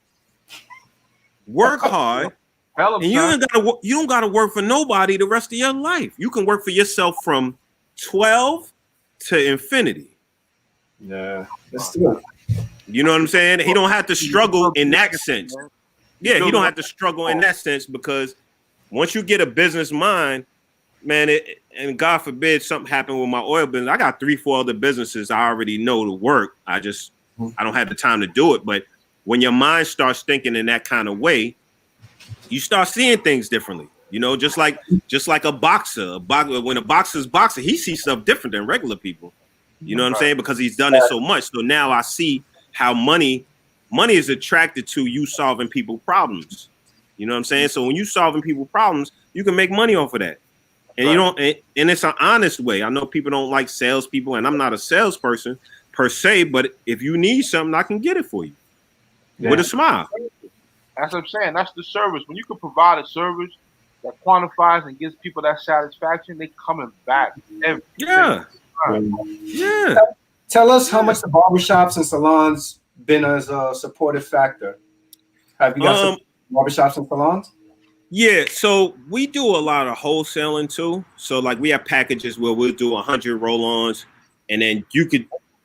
work hard, and you don't got to work for nobody the rest of your life. You can work for yourself from 12 to infinity. Yeah, that's true. You know what I'm saying? He don't have to struggle in that sense. Yeah, he don't have to struggle in that sense because once you get a business mind, man, and God forbid something happened with my oil business. I got 3-4 other businesses I already know to work. I don't have the time to do it. But when your mind starts thinking in that kind of way, you start seeing things differently. Just like a boxer. When a boxer's boxing, he sees stuff different than regular people. You know what I'm saying? Because he's done it so much. So now I see how money is attracted to you solving people problems. You know what I'm saying? So when you solving people problems, you can make money off of that. And and it's an honest way. I know people don't like salespeople, and I'm not a salesperson per se, but if you need something, I can get it for you with a smile. That's what I'm saying. That's the service. When you can provide a service that quantifies and gives people that satisfaction, they coming back. Yeah. Tell us how much the barbershops and salons been as a supportive factor. Have you got some barbershops and salons? Yeah, so we do a lot of wholesaling too. So like we have packages where we'll do 100 roll-ons, and then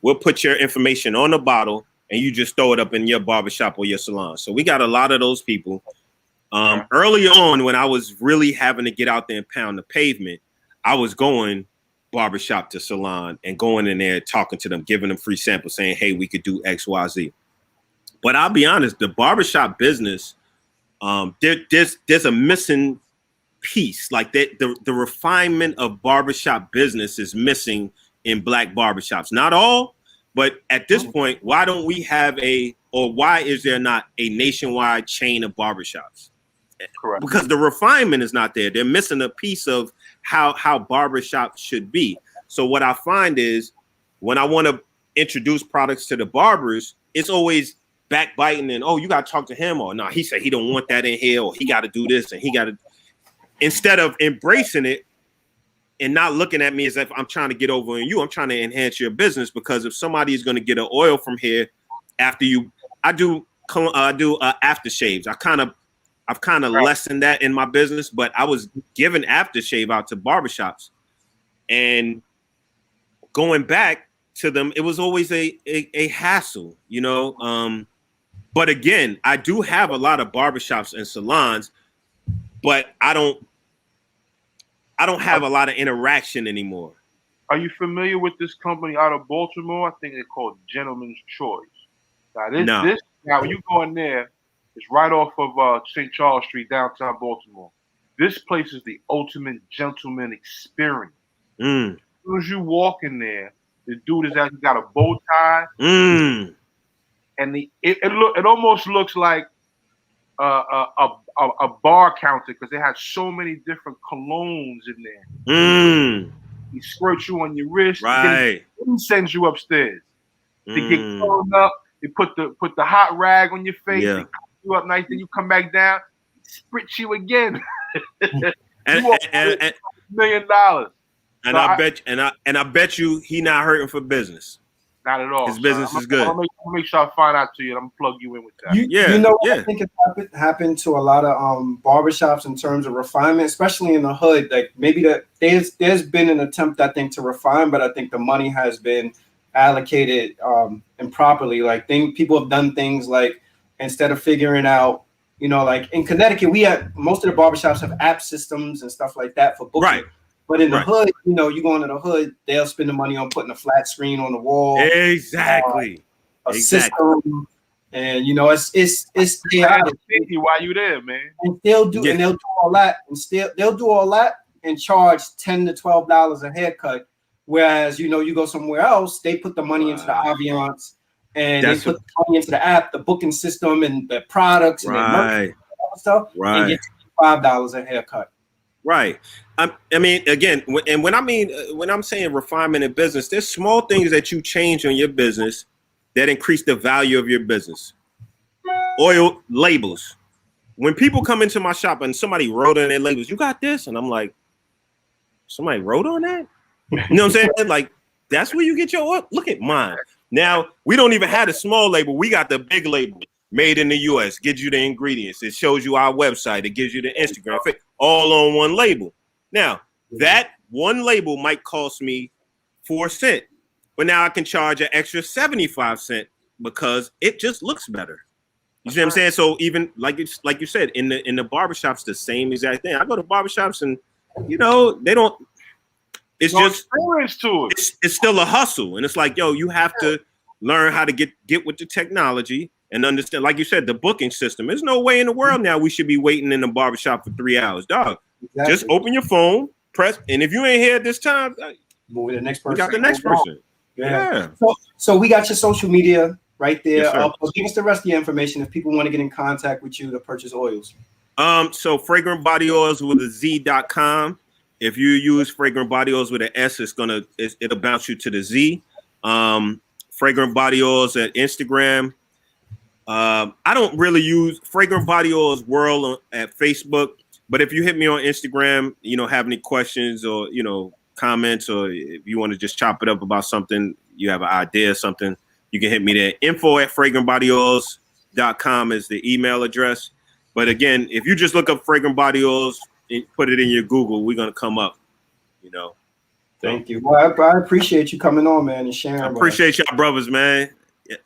we'll put your information on the bottle and you just throw it up in your barbershop or your salon. So we got a lot of those people. Early on, when I was really having to get out there and pound the pavement, I was going barbershop to salon and going in there, talking to them, giving them free samples, saying, hey, we could do X, Y, Z. But I'll be honest, the barbershop business, there's a missing piece. Like the refinement of barbershop business is missing in Black barbershops. Not all, but at this point, why don't we have why is there not a nationwide chain of barbershops? Correct. Because the refinement is not there. They're missing a piece of how barbershop should be. So what I find is when I want to introduce products to the barbers, it's always backbiting and, oh, you got to talk to him, or no, he said he don't want that in here, or he got to do this and he got to, instead of embracing it and not looking at me as if I'm trying to get over on you, I'm trying to enhance your business. Because if somebody is going to get an oil from here after you, I do aftershaves. I've kind of lessened that in my business, but I was giving aftershave out to barbershops, and going back to them, it was always a hassle, but again, I do have a lot of barbershops and salons, but I don't have a lot of interaction anymore. Are you familiar with this company out of Baltimore? I think they're called Gentleman's Choice. Now when you go in there, it's right off of St. Charles Street, downtown Baltimore. This place is the ultimate gentleman experience. As soon as you walk in there, the dude is actually got a bow tie, and it almost looks like a bar counter, because they have so many different colognes in there. He squirts you on your wrist, right? He sends you upstairs to get cleaned up. They put the hot rag on your face. Yeah. They clean you up nice. Then you come back down. spritz you again. and, you and, $1 million. So I bet you he not hurting for business. Not at all. His business is good. I'm gonna make sure I find out to you, and I'm gonna plug you in with that. You know what I think it happened to a lot of barbershops in terms of refinement, especially in the hood. Like maybe there's been an attempt, I think, to refine, but I think the money has been allocated improperly. Like people have done things like, instead of figuring out, you know, like in Connecticut, most of the barbershops have app systems and stuff like that for booking. Right. But in the hood, you know, you go into the hood, they'll spend the money on putting a flat screen on the wall. Exactly. A system, and you know, it's chaotic. Why you there, man? And they'll do all that, and charge $10 to $12 a haircut. Whereas, you know, you go somewhere else, they put the money into the ambiance, and they put the money into the app, the booking system, and the products, and the stuff, and get $5 a haircut. Right. I mean, again, when I'm saying refinement in business, there's small things that you change on your business that increase the value of your business. Oil labels. When people come into my shop and somebody wrote on their labels, you got this? And I'm like, somebody wrote on that? You know what I'm saying? Like, that's where you get your oil. Look at mine. Now, we don't even have a small label. We got the big label. Made in the US, gives you the ingredients. It shows you our website. It gives you the Instagram, all on one label. Now, that one label might cost me 4 cents, but now I can charge an extra 75 cents because it just looks better. You see what I'm saying? So even like you said, in the barbershops, the same exact thing. I go to barbershops and, you know, they don't. It's just experience to it. It's still a hustle, and it's like, yo, you have to learn how to get with the technology. And understand, like you said, the booking system. There's no way in the world now we should be waiting in the barbershop for 3 hours. Dog, just open your phone, press, and if you ain't here at this time, move to the next person. We got the next person. Yeah. So we got your social media right there. Yes, give us the rest of your information if people want to get in contact with you to purchase oils. So Fragrant Body Oils with a Z.com. If you use Fragrant Body Oils with an S, it'll bounce you to the Z. Fragrant Body Oils at Instagram. I don't really use Fragrant Body Oils World at Facebook, but if you hit me on Instagram, you know, have any questions or, you know, comments, or if you want to just chop it up about something, you have an idea or something, you can hit me there. info@fragrantbodyoils.com is the email address. But again, if you just look up Fragrant Body Oils and put it in your Google, we're going to come up, you know. Thank you. Well, I appreciate you coming on, man, and sharing. I appreciate y'all brothers, man.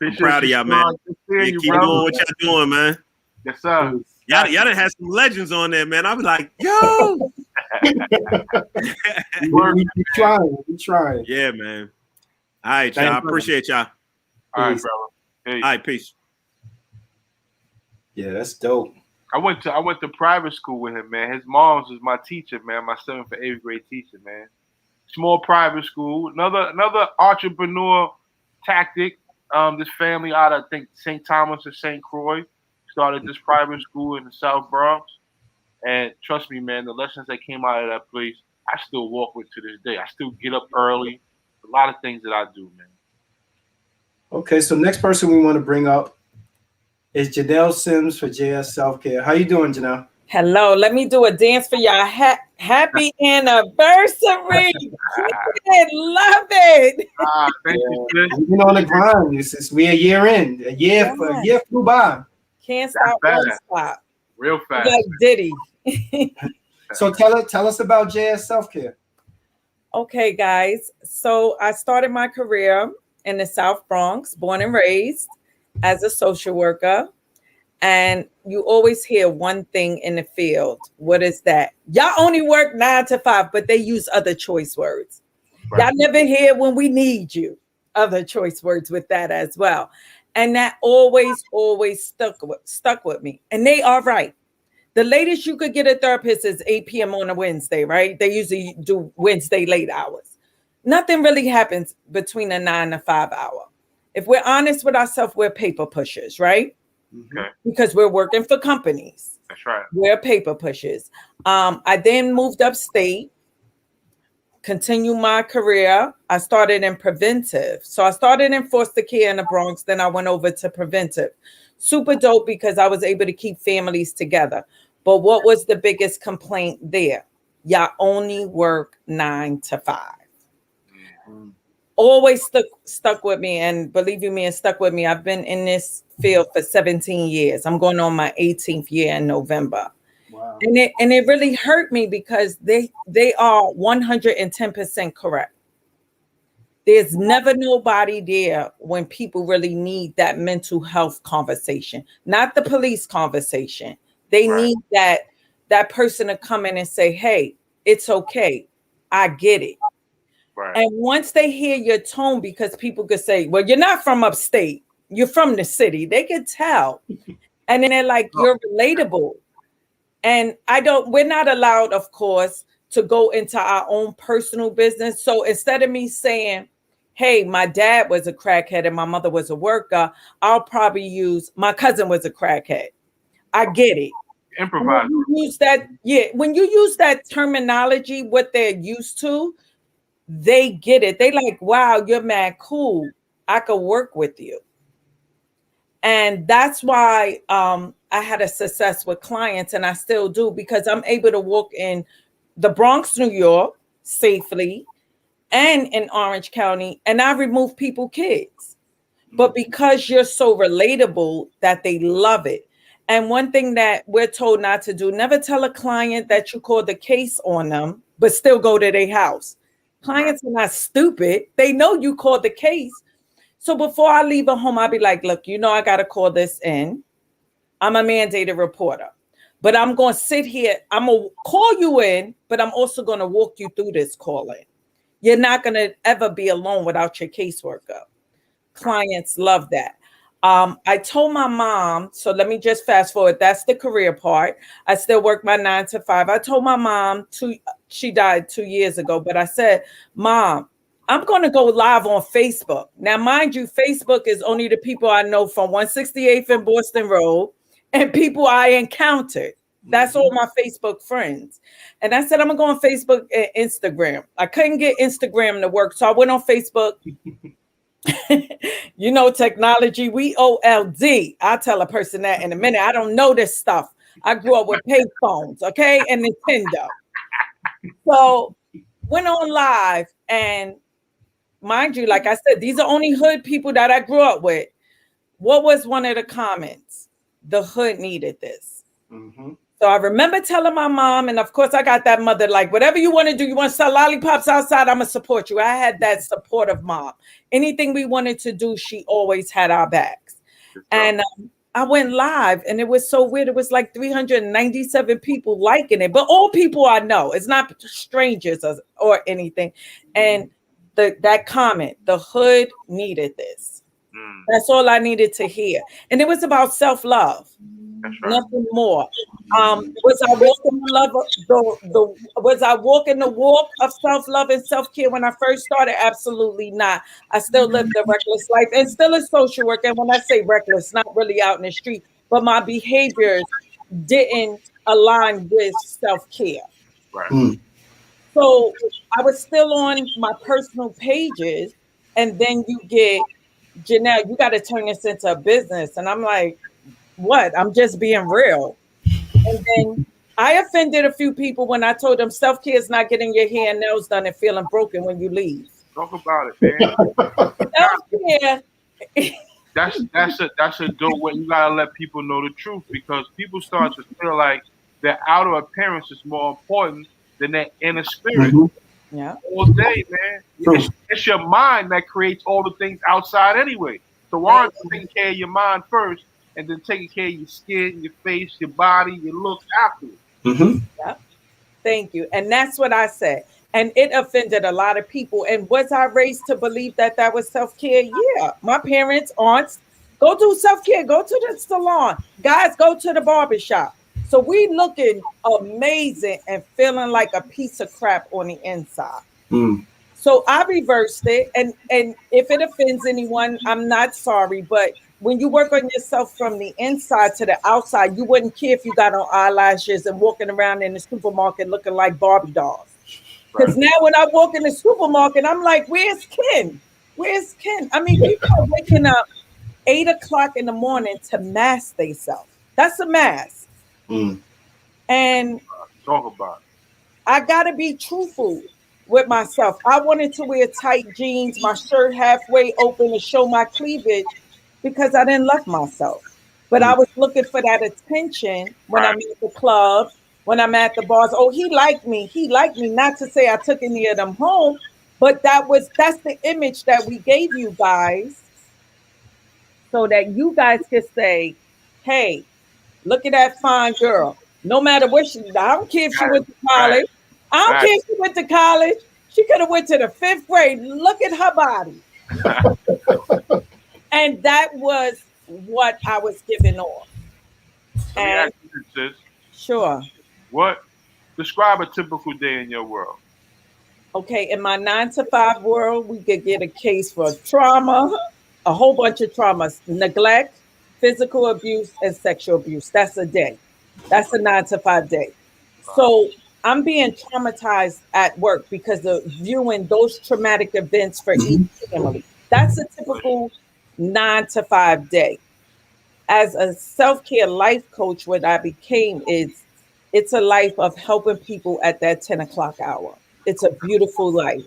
I'm proud of y'all, man. Keep doing what y'all doing, man. Yes, sir. Y'all done had some legends on there, man. I was like, yo. we trying. Yeah, man. All right, y'all. I appreciate y'all. All right, brother. All right, peace. Yeah, that's dope. I went to private school with him, man. His mom's was my teacher, man. My 7th and 8th grade teacher, man. Small private school. Another entrepreneur tactic. This family out of, I think, St. Thomas or St. Croix started this private school in the South Bronx. And trust me, man, the lessons that came out of that place, I still walk with to this day. I still get up early. A lot of things that I do, man. Okay, so next person we want to bring up is Janelle Sims for JS Self Care. How you doing, Janelle? Hello, let me do a dance for y'all. Happy anniversary. Love it. Thank you. We've been on the grind since we're a year in. A year flew by. Can't stop, won't stop. Real fast. Like Diddy. So tell us about JS Self Care. Okay, guys. So I started my career in the South Bronx, born and raised as a social worker. And you always hear one thing in the field. What is that? Y'all only work 9 to 5, but they use other choice words. Right. Y'all never hear when we need you. Other choice words with that as well. And that always stuck with me. And they are right. The latest you could get a therapist is 8 p.m. on a Wednesday, right? They usually do Wednesday late hours. Nothing really happens between a 9 to 5 hour. If we're honest with ourselves, we're paper pushers, right? Okay. Because we're working for companies. That's right. We're paper pushers. I then moved upstate, continued my career. I started in preventive. So I started in foster care in the Bronx. Then I went over to preventive. Super dope because I was able to keep families together. But what was the biggest complaint there? Y'all only work 9 to 5. Always stuck with me, and believe you me, it stuck with me. I've been in this field for 17 years. I'm going on my 18th year in November. Wow. And it really hurt me because they are 110% correct. There's never nobody there when people really need that mental health conversation, not the police conversation. They need that person to come in and say, hey, it's okay. I get it. Right. And once they hear your tone, because people could say, well, you're not from upstate, you're from the city. They could tell. And then they're like, you're relatable. And we're not allowed, of course, to go into our own personal business. So instead of me saying, hey, my dad was a crackhead and my mother was a worker, I'll probably use my cousin was a crackhead. I get it. Improvise. When you use that terminology, what they're used to, they get it. They like, wow, you're mad cool. I could work with you. And that's why I had a success with clients, and I still do, because I'm able to walk in the Bronx, New York safely and in Orange County, and I remove people kids. But because you're so relatable that they love it. And one thing that we're told not to do, never tell a client that you called the case on them, but still go to their house. Clients are not stupid. They know you called the case. So before I leave a home, I'll be like, look, I got to call this in. I'm a mandated reporter, but I'm going to sit here. I'm going to call you in, but I'm also going to walk you through this call in. You're not going to ever be alone without your caseworker. Clients love that. I told my mom, so let me just fast forward. That's the career part. I still work my 9 to 5. I told my mom, she died 2 years ago, but I said, Mom, I'm going to go live on Facebook. Now, mind you, Facebook is only the people I know from 168th and Boston Road and people I encountered. That's all my Facebook friends. And I said, I'm going to go on Facebook and Instagram. I couldn't get Instagram to work, so I went on Facebook. Technology, we OLD. I'll tell a person that in a minute. I don't know this stuff. I grew up with pay phones, okay, and Nintendo. So went on live, and mind you, like I said, these are only hood people that I grew up with. What was one of the comments? The hood needed this. Mm-hmm. So I remember telling my mom, and of course I got that mother, like, whatever you want to do, you want to sell lollipops outside, I'm going to support you. I had that supportive mom. Anything we wanted to do, she always had our backs. And I went live, and it was so weird. It was like 397 people liking it, but all people I know. It's not strangers or anything. And that comment, the hood needed this. That's all I needed to hear. And it was about self-love. Nothing more. Was I walking the walk of self-love and self-care when I first started? Absolutely not. I still lived a reckless life and still a social worker. And when I say reckless, not really out in the street, but my behaviors didn't align with self-care. Right. So I was still on my personal pages, and then you get, Janelle, you got to turn this into a business. And I'm like, what? I'm just being real. And then I offended a few people when I told them self-care is not getting your hair and nails done and feeling broken when you leave. Talk about it, man. Self-care. That's a dope way. You gotta let people know the truth, because people start to feel like their outer appearance is more important than their inner spirit. Mm-hmm. Yeah. All day, man. It's your mind that creates all the things outside anyway. So why aren't you taking care of your mind first, and then taking care of your skin, your face, your body, your looks afterwards? Mm-hmm. Yeah. Thank you. And that's what I said. And it offended a lot of people. And was I raised to believe that was self-care? Yeah. My parents, aunts, go do self-care. Go to the salon. Guys, go to the barbershop. So we looking amazing and feeling like a piece of crap on the inside. Mm. So I reversed it. And if it offends anyone, I'm not sorry. But when you work on yourself from the inside to the outside, you wouldn't care if you got on eyelashes and walking around in the supermarket looking like Barbie dolls. Because now when I walk in the supermarket, I'm like, where's Ken? Where's Ken? I mean, people are waking up 8 o'clock in the morning to mask themselves. That's a mask. Mm. And Talk about I gotta be truthful with myself. I wanted to wear tight jeans, my shirt halfway open to show my cleavage because I didn't love myself. But I was looking for that attention when Right. I'm at the club, when I'm at the bars. Oh, he liked me. He liked me. Not to say I took any of them home, but that's the image that we gave you guys so that you guys could say, hey, look at that fine girl. No matter what I don't care if she Right. went to college. I don't Right. care if she went to college. She could have went to the 5th grade. Look at her body. And that was what I was giving off. Let me And ask you this, sis. sure. What describe a typical day in your world? Okay, in my 9 to 5 world, we could get a case for trauma, a whole bunch of traumas, neglect, physical abuse, and sexual abuse. That's a day. That's a 9 to 5 day. So I'm being traumatized at work because of viewing those traumatic events for each family. That's a typical 9 to 5 day. As a self-care life coach, what I became is it's a life of helping people at that 10 o'clock hour. It's a beautiful life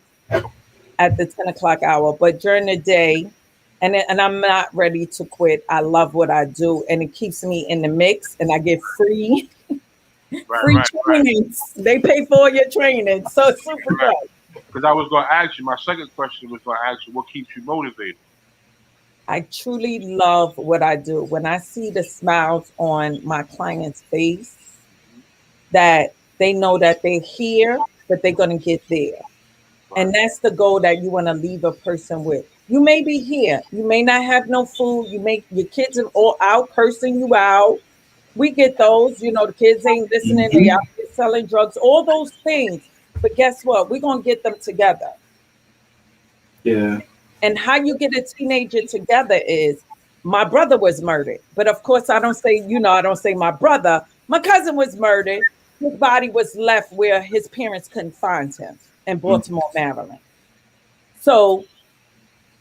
at the 10 o'clock hour. But during the day, and I'm not ready to quit. I love what I do, and it keeps me in the mix, and I get free Right. trainings. They pay for your training, so it's super Right. good. Because I was going to ask you. My second question was going to ask you, what keeps you motivated? I truly love what I do. When I see the smiles on my client's face, that they know that they're here, but they're going to get there. And that's the goal that you want to leave a person with. You may be here. You may not have no food. Your kids are all out cursing you out. We get those, the kids ain't listening. They out there selling drugs, all those things. But guess what? We're going to get them together. Yeah. And how you get a teenager together is my brother was murdered. But of course, I don't say my brother. My cousin was murdered. His body was left where his parents couldn't find him in Baltimore, Maryland. So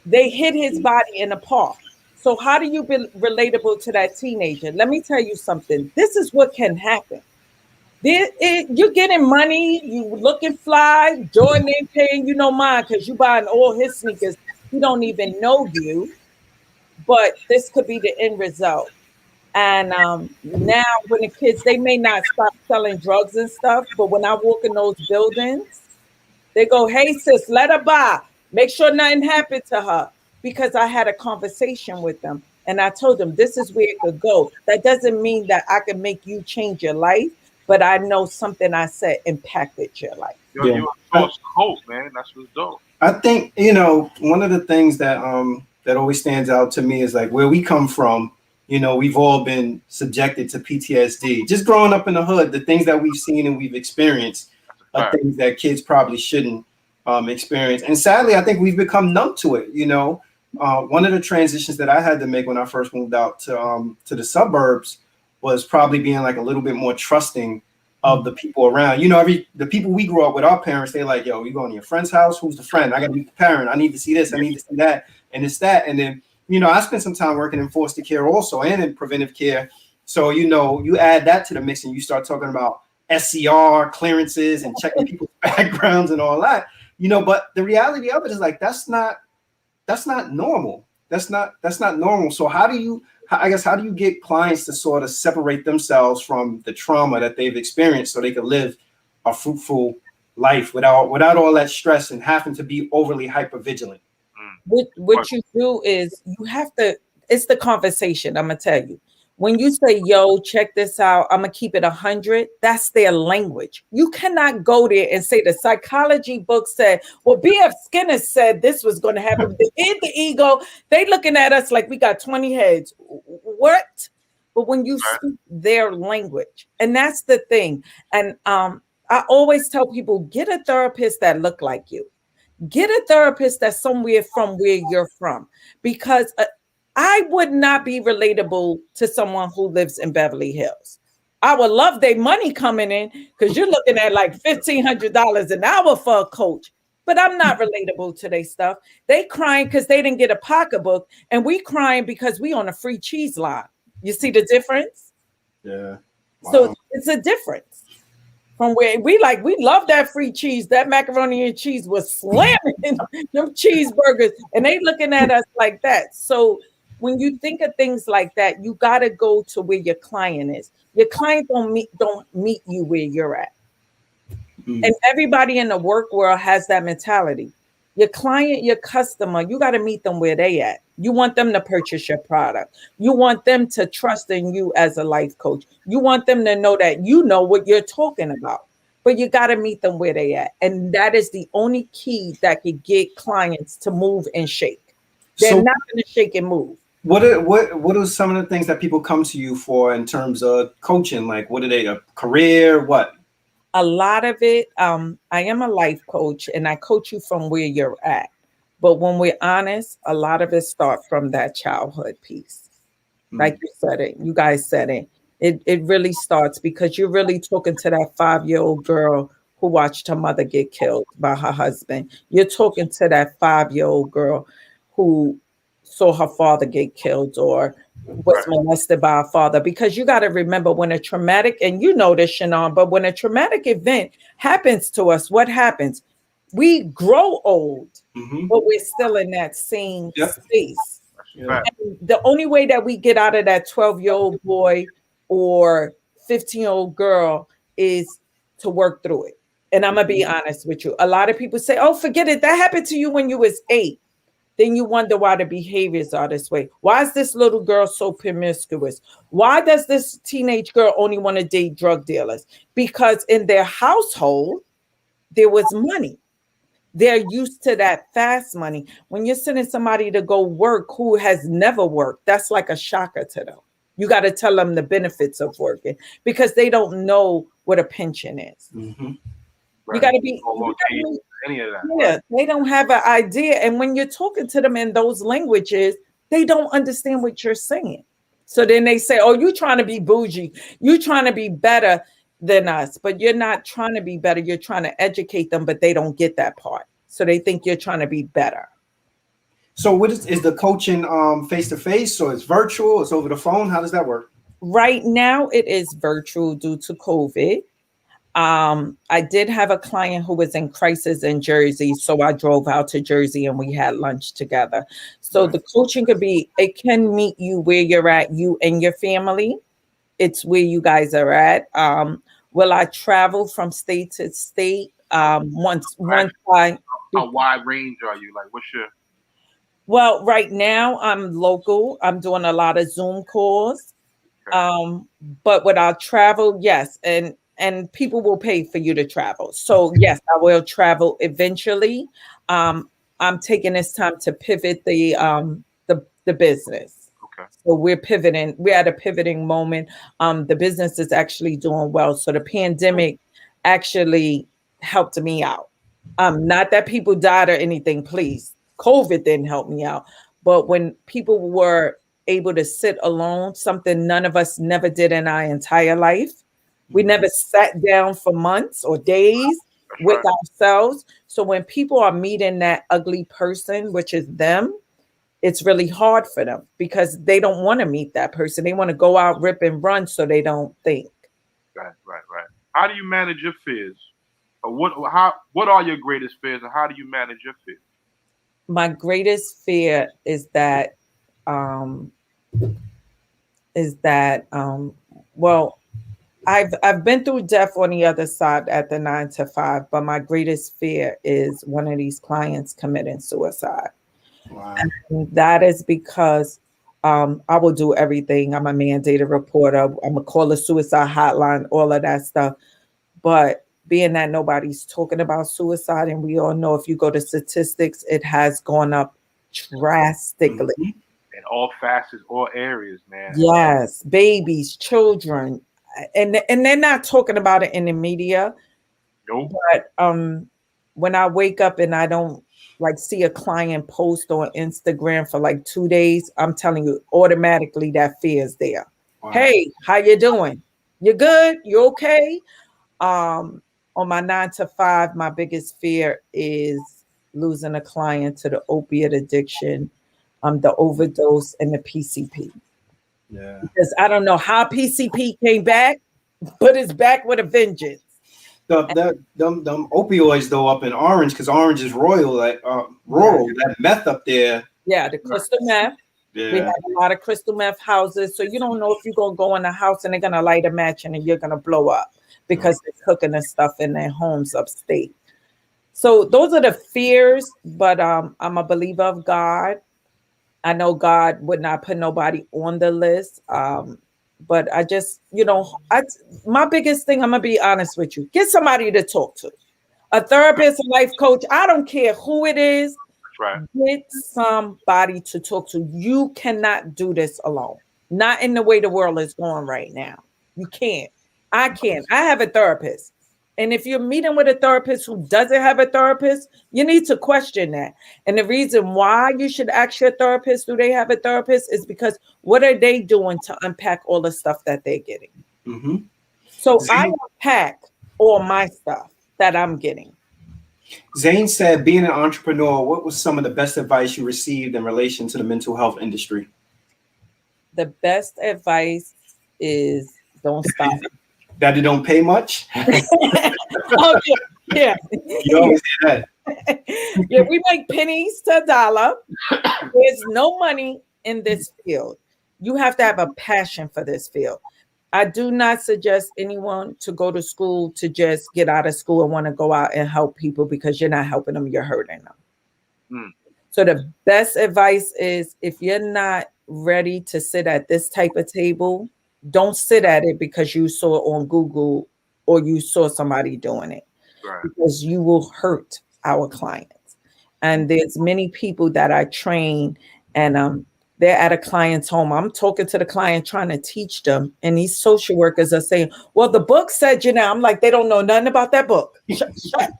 they hid his body in a park. So how do you be relatable to that teenager? Let me tell you something. This is what can happen. You're getting money, you looking fly, Jordan ain't paying you no mind because you buying all his sneakers. He don't even know you, but this could be the end result. And now when the kids, they may not stop selling drugs and stuff, but when I walk in those buildings, they go, hey, sis, let her buy. Make sure nothing happened to her. Because I had a conversation with them and I told them this is where it could go. That doesn't mean that I can make you change your life, but I know something I said impacted your life. Yo, you're a source of hope, man. That's what's dope. I think, one of the things that that always stands out to me is like where we come from. We've all been subjected to PTSD. Just growing up in the hood, the things that we've seen and we've experienced are things that kids probably shouldn't experience. And sadly, I think we've become numb to it. One of the transitions that I had to make when I first moved out to the suburbs was probably being like a little bit more trusting of the people around. The people we grew up with, our parents, they're like, yo, you going to your friend's house? Who's the friend? I got to meet the parent. I need to see this. I need to see that. And it's that. And then, I spent some time working in foster care also and in preventive care. So, you add that to the mix and you start talking about SCR clearances and checking people's backgrounds and all that, but the reality of it is like, that's not normal. That's not normal. So how do you get clients to sort of separate themselves from the trauma that they've experienced so they can live a fruitful life without all that stress and having to be overly hyper vigilant? What you do is you have to, it's the conversation. I'm going to tell you. When you say, yo, check this out, I'm going to keep it 100, that's their language. You cannot go there and say the psychology book said, well, B.F. Skinner said this was going to happen. In the ego, they looking at us like we got 20 heads. What? But when you speak their language, and that's the thing. And I always tell people, get a therapist that look like you. Get a therapist that's somewhere from where you're from, because I would not be relatable to someone who lives in Beverly Hills. I would love their money coming in because you're looking at like $1,500 an hour for a coach, but I'm not relatable to their stuff. They crying because they didn't get a pocketbook, and we crying because we on a free cheese line. You see the difference? Yeah. Wow. So It's a difference from where we love that free cheese. That macaroni and cheese was slamming them cheeseburgers, and they looking at us like that. So when you think of things like that, you got to go to where your client is. Your client don't meet you where you're at. And everybody in the work world has that mentality. Your client, your customer, you got to meet them where they at. You want them to purchase your product. You want them to trust in you as a life coach. You want them to know that you know what you're talking about. But you got to meet them where they at. And that is the only key that can get clients to move and shake. They're not going to shake and move. What are some of the things that people come to you for in terms of coaching? Like, what are they, a career? What? A lot of it, I am a life coach and I coach you from where you're at. But when we're honest, a lot of it starts from that childhood piece. Like you said it, you guys said it. It really starts because you're really talking to that 5-year-old girl who watched her mother get killed by her husband. You're talking to that 5-year-old girl who saw her father get killed or was molested by a father, because you got to remember when a traumatic, and you know this, Shannon, but when a traumatic event happens to us, what happens? We grow old, but we're still in that same space. And the only way that we get out of that 12-year-old boy or 15-year-old girl is to work through it. And I'm going to be honest with you. A lot of people say, oh, forget it. That happened to you when you was 8. Then you wonder why the behaviors are this way. Why is this little girl so promiscuous? Why does this teenage girl only want to date drug dealers? Because in their household, there was money. They're used to that fast money. When you're sending somebody to go work who has never worked, that's like a shocker to them. You got to tell them the benefits of working because they don't know what a pension is. You got to be any of that. Yeah, they don't have an idea. And when you're talking to them in those languages, they don't understand what you're saying. So then they say, oh, you're trying to be bougie. You're trying to be better than us. But you're not trying to be better. You're trying to educate them, but they don't get that part. So they think you're trying to be better. So what is the coaching face-to-face? So it's virtual? It's over the phone? How does that work? Right now, it is virtual due to COVID. I did have a client who was in crisis in Jersey. So I drove out to Jersey and we had lunch together. So the coaching it can meet you where you're at, you and your family. It's where you guys are at. Will I travel from state to state? Once I... How wide range are you? Like, what's your... Well, right now I'm local. I'm doing a lot of Zoom calls. But when I travel, yes. And people will pay for you to travel. So yes, I will travel eventually. I'm taking this time to pivot the business. Okay. So we're pivoting. We're at a pivoting moment. The business is actually doing well. So the pandemic actually helped me out. Not that people died or anything, please. COVID didn't help me out. But when people were able to sit alone, something none of us never did in our entire life. We never sat down for months or days with ourselves. So when people are meeting that ugly person, which is them, it's really hard for them because they don't want to meet that person. They want to go out, rip and run so they don't think. Right. How do you manage your fears? What are your greatest fears and how do you manage your fears? My greatest fear is that, I've been through death on the other side at the 9 to 5, but my greatest fear is one of these clients committing suicide. Wow. And that is because I will do everything. I'm a mandated reporter. I'm gonna call the suicide hotline, all of that stuff. But being that nobody's talking about suicide, and we all know if you go to statistics, it has gone up drastically. In all facets, all areas, man. Yes, babies, children. And they're not talking about it in the media. Nope. But when I wake up and I don't see a client post on Instagram for 2 days, I'm telling you, automatically that fear is there. Wow. Hey, how you doing? You good? You okay? On my 9 to 5, my biggest fear is losing a client to the opiate addiction, the overdose, and the PCP. Yeah. Because I don't know how PCP came back, but it's back with a vengeance. Them opioids though up in Orange, because Orange is royal, like rural. That meth up there. Yeah, the crystal meth. Yeah. We have a lot of crystal meth houses, so you don't know if you're gonna go in a house and they're gonna light a match and then you're gonna blow up because they're cooking the stuff in their homes upstate. So those are the fears, but I'm a believer of God. I know God would not put nobody on the list. But I just, my biggest thing, I'm gonna be honest with you, get somebody to talk to. A therapist, a life coach, I don't care who it is. Right. Get somebody to talk to. You cannot do this alone. Not in the way the world is going right now. You can't. I can't. I have a therapist. And if you're meeting with a therapist who doesn't have a therapist, you need to question that. And the reason why you should ask your therapist, do they have a therapist, is because what are they doing to unpack all the stuff that they're getting? Mm-hmm. So I unpack all my stuff that I'm getting. Zane said, being an entrepreneur, what was some of the best advice you received in relation to the mental health industry? The best advice is don't stop. That it don't pay much? Oh, yeah. You always hear that. Yeah, we make pennies to a dollar. There's no money in this field. You have to have a passion for this field. I do not suggest anyone to go to school to just get out of school and want to go out and help people, because you're not helping them, you're hurting them. So the best advice is, if you're not ready to sit at this type of table, don't sit at it because you saw it on Google or you saw somebody doing it. Right. Because you will hurt our clients. And there's many people that I train, and they're at a client's home. I'm talking to the client, trying to teach them. And these social workers are saying, well, the book said, I'm like, they don't know nothing about that book. Shut.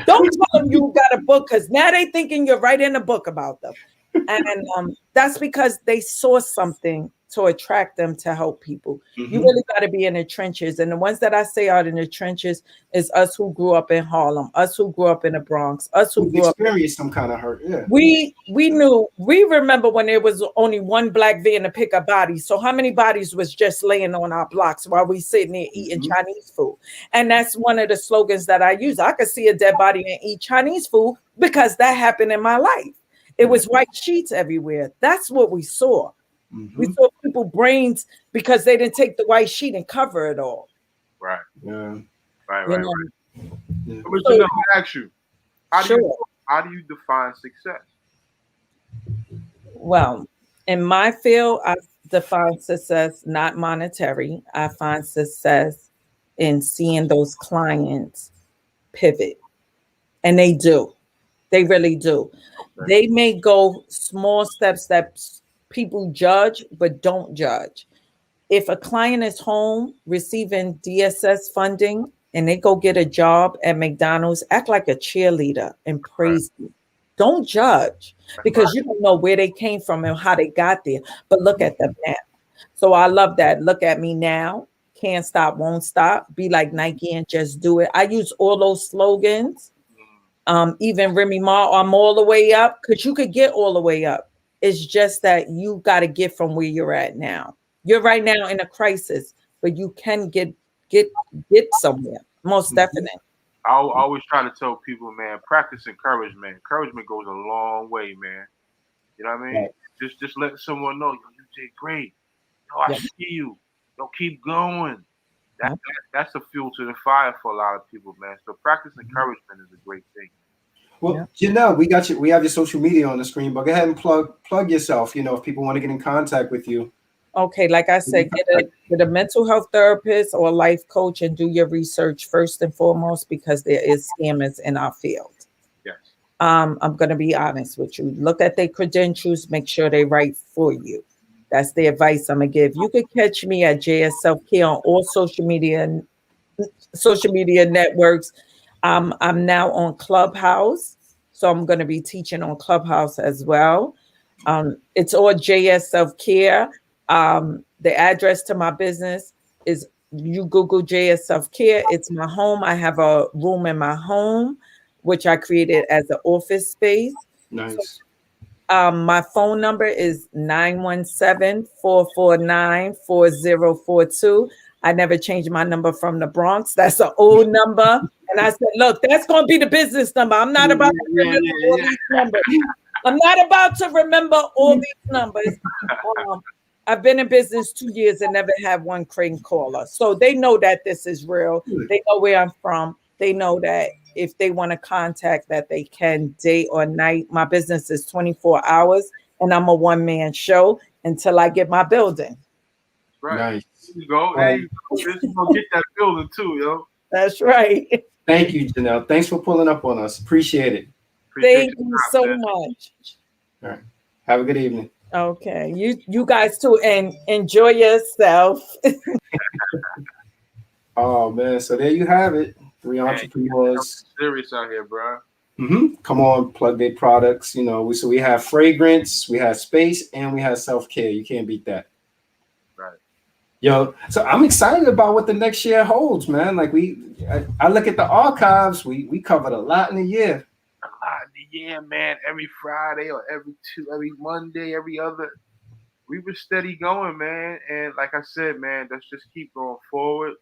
Don't tell them you got a book, because now they thinking you're writing a book about them. And that's because they saw something to attract them to help people. Mm-hmm. You really got to be in the trenches. And the ones that I say out in the trenches is us who grew up in Harlem, us who grew up in the Bronx, us who grew experienced some kind of hurt. Yeah. We remember when there was only one black van to pick up bodies. So how many bodies was just laying on our blocks while we sitting there eating Chinese food? And that's one of the slogans that I use. I could see a dead body and eat Chinese food because that happened in my life. It was white sheets everywhere. That's what we saw. Mm-hmm. We saw people brains because they didn't take the white sheet and cover it all. Right. Yeah. Right. Yeah. But let me ask you, how do you define success? Well, in my field, I define success not monetary. I find success in seeing those clients pivot. And they do. They really do. Okay. They may go small steps that people judge, but don't judge. If a client is home receiving DSS funding and they go get a job at McDonald's, act like a cheerleader and praise them. Don't judge, because you don't know where they came from and how they got there, but look at them now. So I love that. Look at me now. Can't stop, won't stop. Be like Nike and just do it. I use all those slogans. Even Remy Ma, I'm all the way up, because you could get all the way up. It's just that you got to get from where you're at now. You're right now in a crisis, but you can get somewhere. Most definitely. I always try to tell people, man, practice encouragement. Encouragement goes a long way, man. You know what I mean? Right. Just let someone know, you did great. I see you. Keep going. That's a fuel to the fire for a lot of people, man. So practice encouragement is a great thing. Well, Janelle, we got you. We have your social media on the screen, but go ahead and plug yourself. If people want to get in contact with you. Okay, like I said, get a mental health therapist or a life coach, and do your research first and foremost, because there is scammers in our field. Yes. I'm going to be honest with you. Look at their credentials. Make sure they right for you. That's the advice I'm gonna give. You could catch me at JS Self Care on all social media networks. I'm now on Clubhouse, so I'm going to be teaching on Clubhouse as well. It's all JS Self Care. The address to my business is, you Google JS Self Care. It's my home. I have a room in my home, which I created as an office space. Nice. So, my phone number is 917-449-4042. I never changed my number from the Bronx. That's an old number. And I said, look, that's going to be the business number. I'm not about to remember all these numbers. I'm not about to remember all these numbers. I've been in business 2 years and never had one crane caller. So they know that this is real. They know where I'm from. They know that if they want to contact that they can day or night. My business is 24 hours and I'm a one-man show until I get my building. Right. Nice. There you go. Hey, you're gonna get that building too, yo. That's right. Thank you, Janelle. Thanks for pulling up on us. Appreciate it. Thank you so much. All right. Have a good evening. Okay. You guys too, and enjoy yourself. Oh man, so there you have it. 3 entrepreneurs. Serious out here, bro. Come on, plug their products. You know, we have fragrance, we have space, and we have self-care. You can't beat that. Right. Yo, so I'm excited about what the next year holds, man. Like I look at the archives, we covered a lot in a year. A lot in the year, man. Every Friday or every Monday, every other. We were steady going, man. And like I said, man, let's just keep going forward.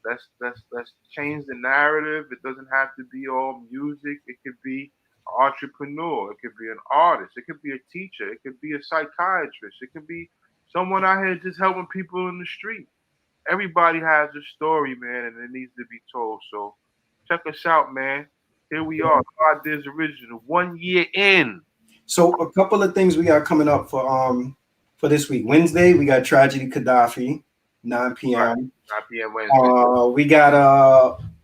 Let's change the narrative. It doesn't have to be all music. It could be an entrepreneur. It could be an artist. It could be a teacher. It could be a psychiatrist. It could be someone out here just helping people in the street. Everybody has a story, man, and it needs to be told. So check us out, man. Here we are, No Ideas Original, 1 year in. So a couple of things we got coming up for this week. Wednesday, we got Tragedy Gaddafi, 9 p.m. Right. 9 p.m. Wednesday. We got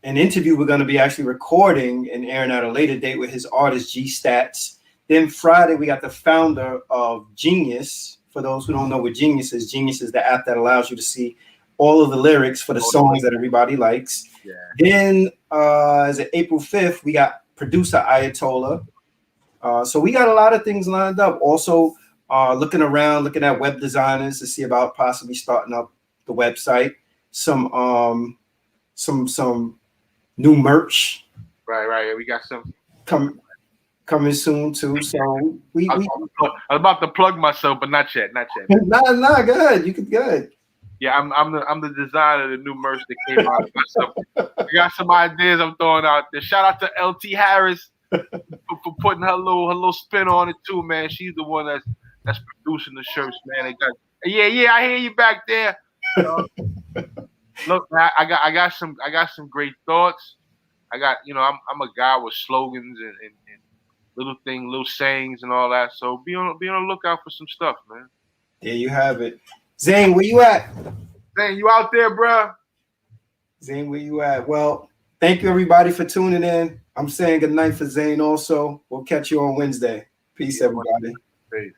an interview we're going to be actually recording and airing at a later date with his artist G Stats. Then Friday, we got the founder of Genius. For those who don't know what Genius is the app that allows you to see all of the lyrics for the songs that everybody likes. Yeah. Then as of April 5th, we got producer Ayatollah. So we got a lot of things lined up. Also, looking at web designers to see about possibly starting up the website. Some new merch. Right. We got some coming soon too. So we I was about to plug myself, but not yet. Nah, go ahead. You could go ahead. Yeah, I'm the designer of the new merch that came out. I got some ideas I'm throwing out there. Shout out to LT Harris for putting her little spin on it too, man. She's the one that's producing the shirts, man. Yeah, I hear you back there. Look, man, I got some great thoughts. I'm a guy with slogans and little sayings and all that. So be on the lookout for some stuff, man. There you have it. Zane, where you at? Zane, you out there, bro? Zane, where you at? Well, thank you everybody for tuning in. I'm saying good night for Zane also. We'll catch you on Wednesday. Peace, everybody. Peace.